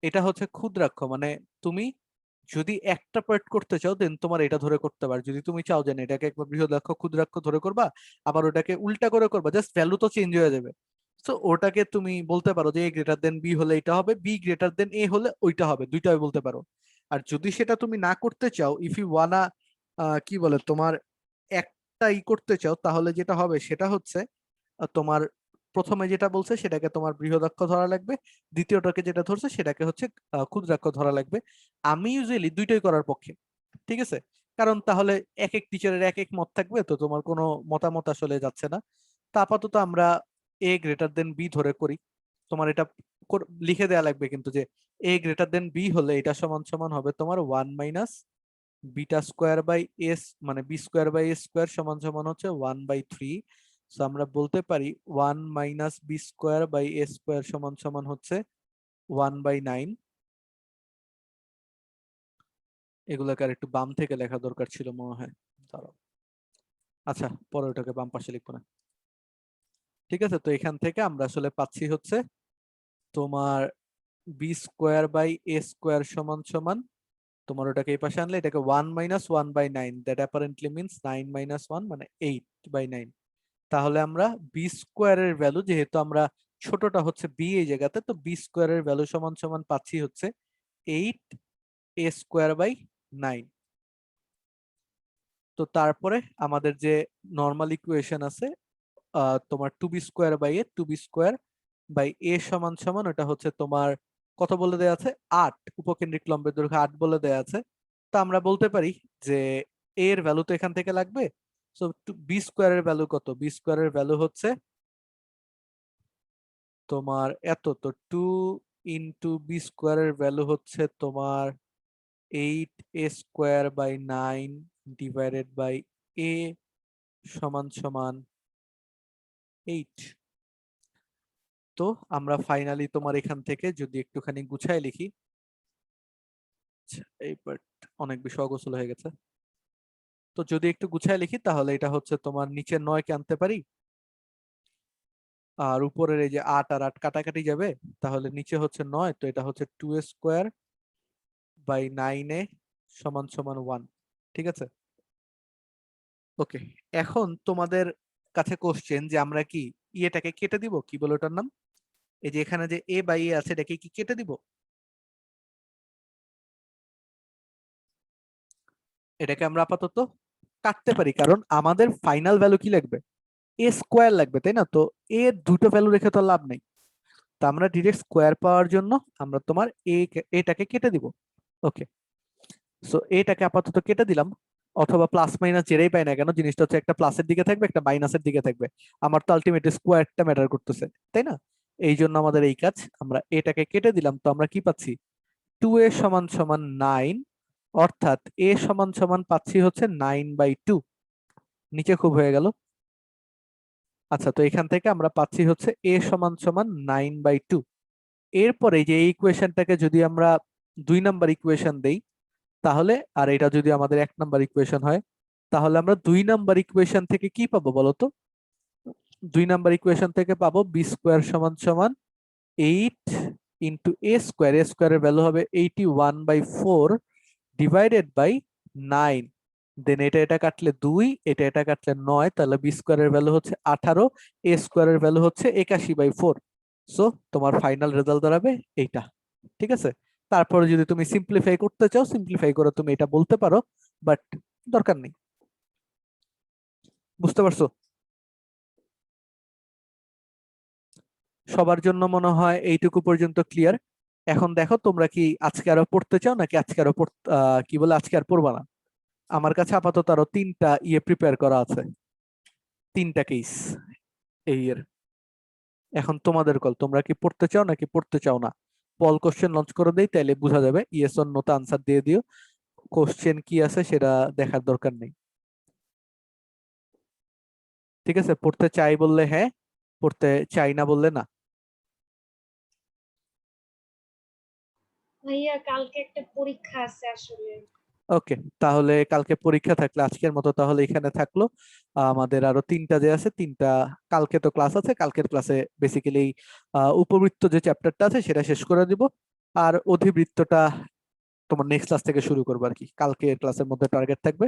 এটা হচ্ছে ক্ষুদ্রাক্ষ। মানে তুমি যদি একটা পার্ট করতে চাও দেন তোমার এটা ধরে করতে পারো। যদি তুমি চাও যে না, এটাকে একবার বৃহদাক্ষ ক্ষুদ্রাক্ষ ধরে করবা, আবার ওটাকে উল্টা করে করবা, জাস্ট ভ্যালু তো চেঞ্জ হয়ে যাবে। তো ওটাকে তুমি বলতে পারো যে এ গ্রেটার দেন বি হলে এটা হবে, বি গ্রেটার দেন এ হলে ওইটা হবে, দুইটাই বলতে পারো। আর যদি সেটা তুমি না করতে চাও, ইফ ইউ ওয়ানা কি বলে তোমার একটা করতে চাও, তাহলে যেটা হবে সেটা হচ্ছে তোমার প্রথমে যেটা বলছে সেটাকে তোমার বৃহদাক্ষ ধরা লাগবে, দ্বিতীয়টাকে যেটা ধরছে সেটাকে হচ্ছে ক্ষুদ্রাক্ষ ধরা লাগবে। আমি ইউজুয়ালি দুইটাই করার পক্ষে, ঠিক আছে? কারণ তাহলে এক এক টিচারের এক এক মত থাকবে, তো তোমার কোনো মতামত আসলে যাচ্ছে না। তা আপাতত আমরা এ গ্রেটার দেন বি ধরে করি। তোমার এটা লিখে দেয়া লাগবে কিন্তু যে এ গ্রেটার দেন বি হলে এটা সমান সমান হবে তোমার 1 minus beta square by S, মানে B square by A square সমান সমান হচ্ছে 1/3 সো আমরা বলতে পারি 1 minus B square by A square সমান সমান হচ্ছে 1/9। এগুলোকে আর একটু বাম থেকে লেখা দরকার ছিল মনে হয়। দাঁড়াও, আচ্ছা পরে ওটাকে বাম পাশে লিখবো না। ঠিক আছে, তো এখান থেকে আমরা আসলে পাচ্ছি হচ্ছে তোমার B square by A square সমান সমান, তোমার ওটাকে এই পাশে আনলে এটাকে 1 মাইনাস 1/9, দ্যাট অ্যাপারেন্টলি মিনস 9 মাইনাস 1 মানে 8/9। তাহলে আমরা বি স্কোয়ারের ভ্যালু, যেহেতু আমরা ছোটটা হচ্ছে বি এই জায়গাতে, তো বি স্কোয়ারের ভ্যালু সমান সমান পাচ্ছি হচ্ছে 8 এ স্কোয়ার বাই 9। তো তারপরে আমাদের যে নর্মাল ইকুয়েশন আছে তোমার 2b square by A, 2b square by A সমান সমান ওটা হচ্ছে তোমার কত বলে দেয়া আছে, 8, উপকেন্দ্রিক লম্বের দৈর্ঘ্য 8 বলে দেয়া আছে। তো আমরা বলতে পারি যে এ এর ভ্যালু তো এখান থেকে লাগবে। সো বি স্কোয়ারের ভ্যালু কত, বি স্কোয়ারের ভ্যালু হচ্ছে তোমার এত, তো 2 ইন্টু বি স্কোয়ারের ভ্যালু হচ্ছে তোমার 8 এ square by 9 divided by A সমান সমান 8। তো আমরা ফাইনালি তোমার এখান থেকে যদি একটুখানি গুছায় লিখি, আচ্ছা, এই পার্ট অনেক বেশি অগোছল হয়ে গেছে। তো যদি একটু গুছায় লিখি তাহলে এটা হচ্ছে তোমার নিচে 9 কে আনতে পারি, আর উপরের এই যে 8 আর 8 কাটাকাটি যাবে, তাহলে নিচে হচ্ছে 9, তো এটা হচ্ছে 2 স্কোয়ার বাই 9 এ সমান সমান 1। ঠিক আছে, ওকে। এখন তোমাদের কাছে কোশ্চেন যে আমরা কি ইয়েটাকে কেটে দিব, কি বলে ওটার নাম, এই যে এখানে যে এ বাই এ আছে এটাকে কি কেটে দিব? এটাকে আমরা আপাতত কাটতে পারি, কারণ আমাদের ফাইনাল ভ্যালু কি লাগবে, এ স্কোয়ার লাগবে, তাই না? তো এর দুটো ভ্যালু রেখে তো লাভ নেই। তো আমরা ডিরেক্ট স্কোয়ার পাওয়ার জন্য আমরা তোমার এটাকে কেটে দিব। ওকে, সো এটাকে আপাতত কেটে দিলাম, অথবা প্লাস মাইনাস যেটাই পাই না কেন, জিনিসটা হচ্ছে একটা প্লাসের দিকে থাকবে একটা মাইনাসের দিকে থাকবে, আমার তো আলটিমেটলি স্কোয়ারটা ম্যাটার করতেছে, তাই না? এই জন্য আমাদের এই কাজ, আমরা এটাকে কেটে দিলাম, তো আমরা কি পাচ্ছি, 2a সমান সমান 9, অর্থাৎ a সমান সমান পাচ্ছি হচ্ছে 9/2। নিচে খুব হয়ে গেল। আচ্ছা, তো এখান থেকে আমরা পাচ্ছি হচ্ছে a সমান সমান 9/2। এরপরে যে এই ইকুয়েশনটাকে যদি আমরা 2 নাম্বার ইকুয়েশন দেই তাহলে, আর এটা যদি আমাদের 1 নাম্বার ইকুয়েশন হয়, তাহলে আমরা 2 নাম্বার ইকুয়েশন থেকে কি পাবো বলতো? 2 নাম্বার ইকুয়েশন থেকে পাবো বি স্কোয়ার সমান সমান 8 ইন্টু এ স্কোয়ার, এ স্কোয়ারের ভ্যালু হবে 81/4 ডিভাইডেড বাই 9। দেন এটা কাটলে 2, এটা কাটলে 9, তাহলে বি স্কোয়ারের ভ্যালু হচ্ছে 18, এ স্কোয়ারের ভ্যালু হচ্ছে 81/4। সো তোমার ফাইনাল রেজাল্ট দাঁড়াবে এইটা। ঠিক আছে, তারপরে যদি তুমি সিম্পলিফাই করতে চাও, সিম্পলিফাই করে তুমি এটা বলতে পারো, বাট দরকার নেই। বুঝতে পারছো? সবার জন্য মনে হয় এইটুকু পর্যন্ত ক্লিয়ার। এখন দেখো তোমরা কি আজকে আরো পড়তে চাও নাকি আজকে আরো কি বলে আজকে আর পড়বা না? আমার কাছে আপাতত আরো 3টা ইয়ে প্রিপেয়ার করা আছে, 3টা কেস এই এর। এখন তোমাদের কল, তোমরা কি পড়তে চাও নাকি পড়তে চাও না? পল কোশ্চেন লঞ্চ করে দেই, তাইলে বোঝা যাবে। ইয়েস অর নো তে আনসার দিয়ে দিও, কোশ্চেন কি আছে সেটা দেখার দরকার নেই। ঠিক আছে, পড়তে চাই বললে হ্যাঁ, পড়তে চাই না বললে না।
ভাইয়া কালকে একটা পরীক্ষা আছে আসলে।
ওকে, তাহলে কালকে পরীক্ষা থাকলে আজকের মতো তাহলে এখানে থাকলো। আমাদের আরো 3টা যে আছে 3টা, কালকে তো ক্লাস আছে, কালকের ক্লাসে বেসিক্যালি উপবৃত্ত যে চ্যাপ্টারটা আছে সেটা শেষ করে দিব, আর অধিবৃত্তটা তোমার নেক্সট ক্লাস থেকে শুরু করবো আর কি। কালকের ক্লাসের মধ্যে টার্গেট থাকবে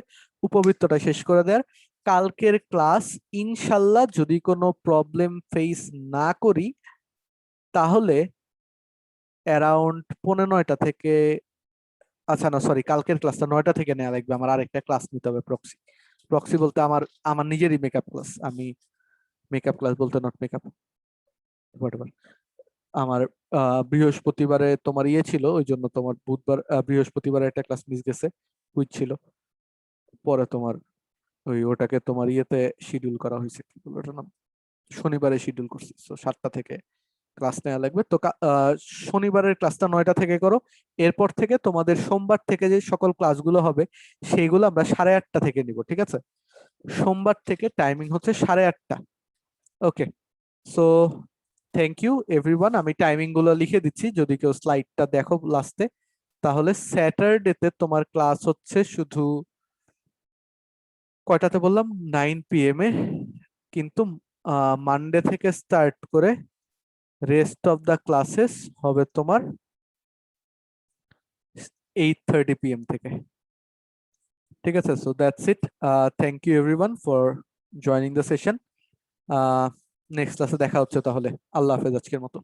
উপবৃত্তটা শেষ করে দেওয়ার। কালকের ক্লাস ইনশাল্লাহ যদি কোনো প্রবলেম ফেস না করি তাহলে অ্যারাউন্ড 9:15 থেকে, আচ্ছা না সরি, কালকের ক্লাসটা 9টা থেকে নেওয়া লাগবে, আমার আরেকটা ক্লাস নিতে হবে প্রক্সি। প্রক্সি বলতে আমার আমার নিজেরই মেকআপ ক্লাস, আমি মেকআপ ক্লাস বলতে নট মেকআপ হোয়াটএভার। আমার বৃহস্পতিবারে তোমার ইয়ে ছিল, ওই জন্য তোমার বুধবার বৃহস্পতিবারে একটা ক্লাস মিস গেছে, কুইজ ছিল। পরে তোমার ওটাকে তোমার ইয়েতে শিডিউল করা হয়েছে, কি বলে ওটার নাম, শনিবারে শিডিউল করছি। তো 7টা থেকে ক্লাস নেওয়া লাগবে। তো শনিবারের ক্লাসটা 9টা থেকে করো। এরপর থেকে তোমাদের সোমবার থেকে যে সকল ক্লাসগুলো হবে সেইগুলো আমরা 8:30 থেকে নিব। ঠিক আছে, সোমবার থেকে টাইমিং হচ্ছে 8:30। ওকে, সো থ্যাংক ইউ এভরিওয়ান। আমি টাইমিং গুলো লিখে দিচ্ছি, যদি কেউ স্লাইডটা দেখো লাস্টে। তাহলে স্যাটারডেতে তোমার ক্লাস হচ্ছে শুধু কয়টাতে বললাম, 9 PM এ, কিন্তু মানডে থেকে স্টার্ট করে রেস্ট অফ দ্য ক্লাসেস হবে তোমার 8:30 PM থেকে। ঠিক আছে, so that's it. Thank you everyone for joining the session. Next ক্লাসে দেখা হচ্ছে তাহলে। আল্লাহ হাফেজ আজকের মতো।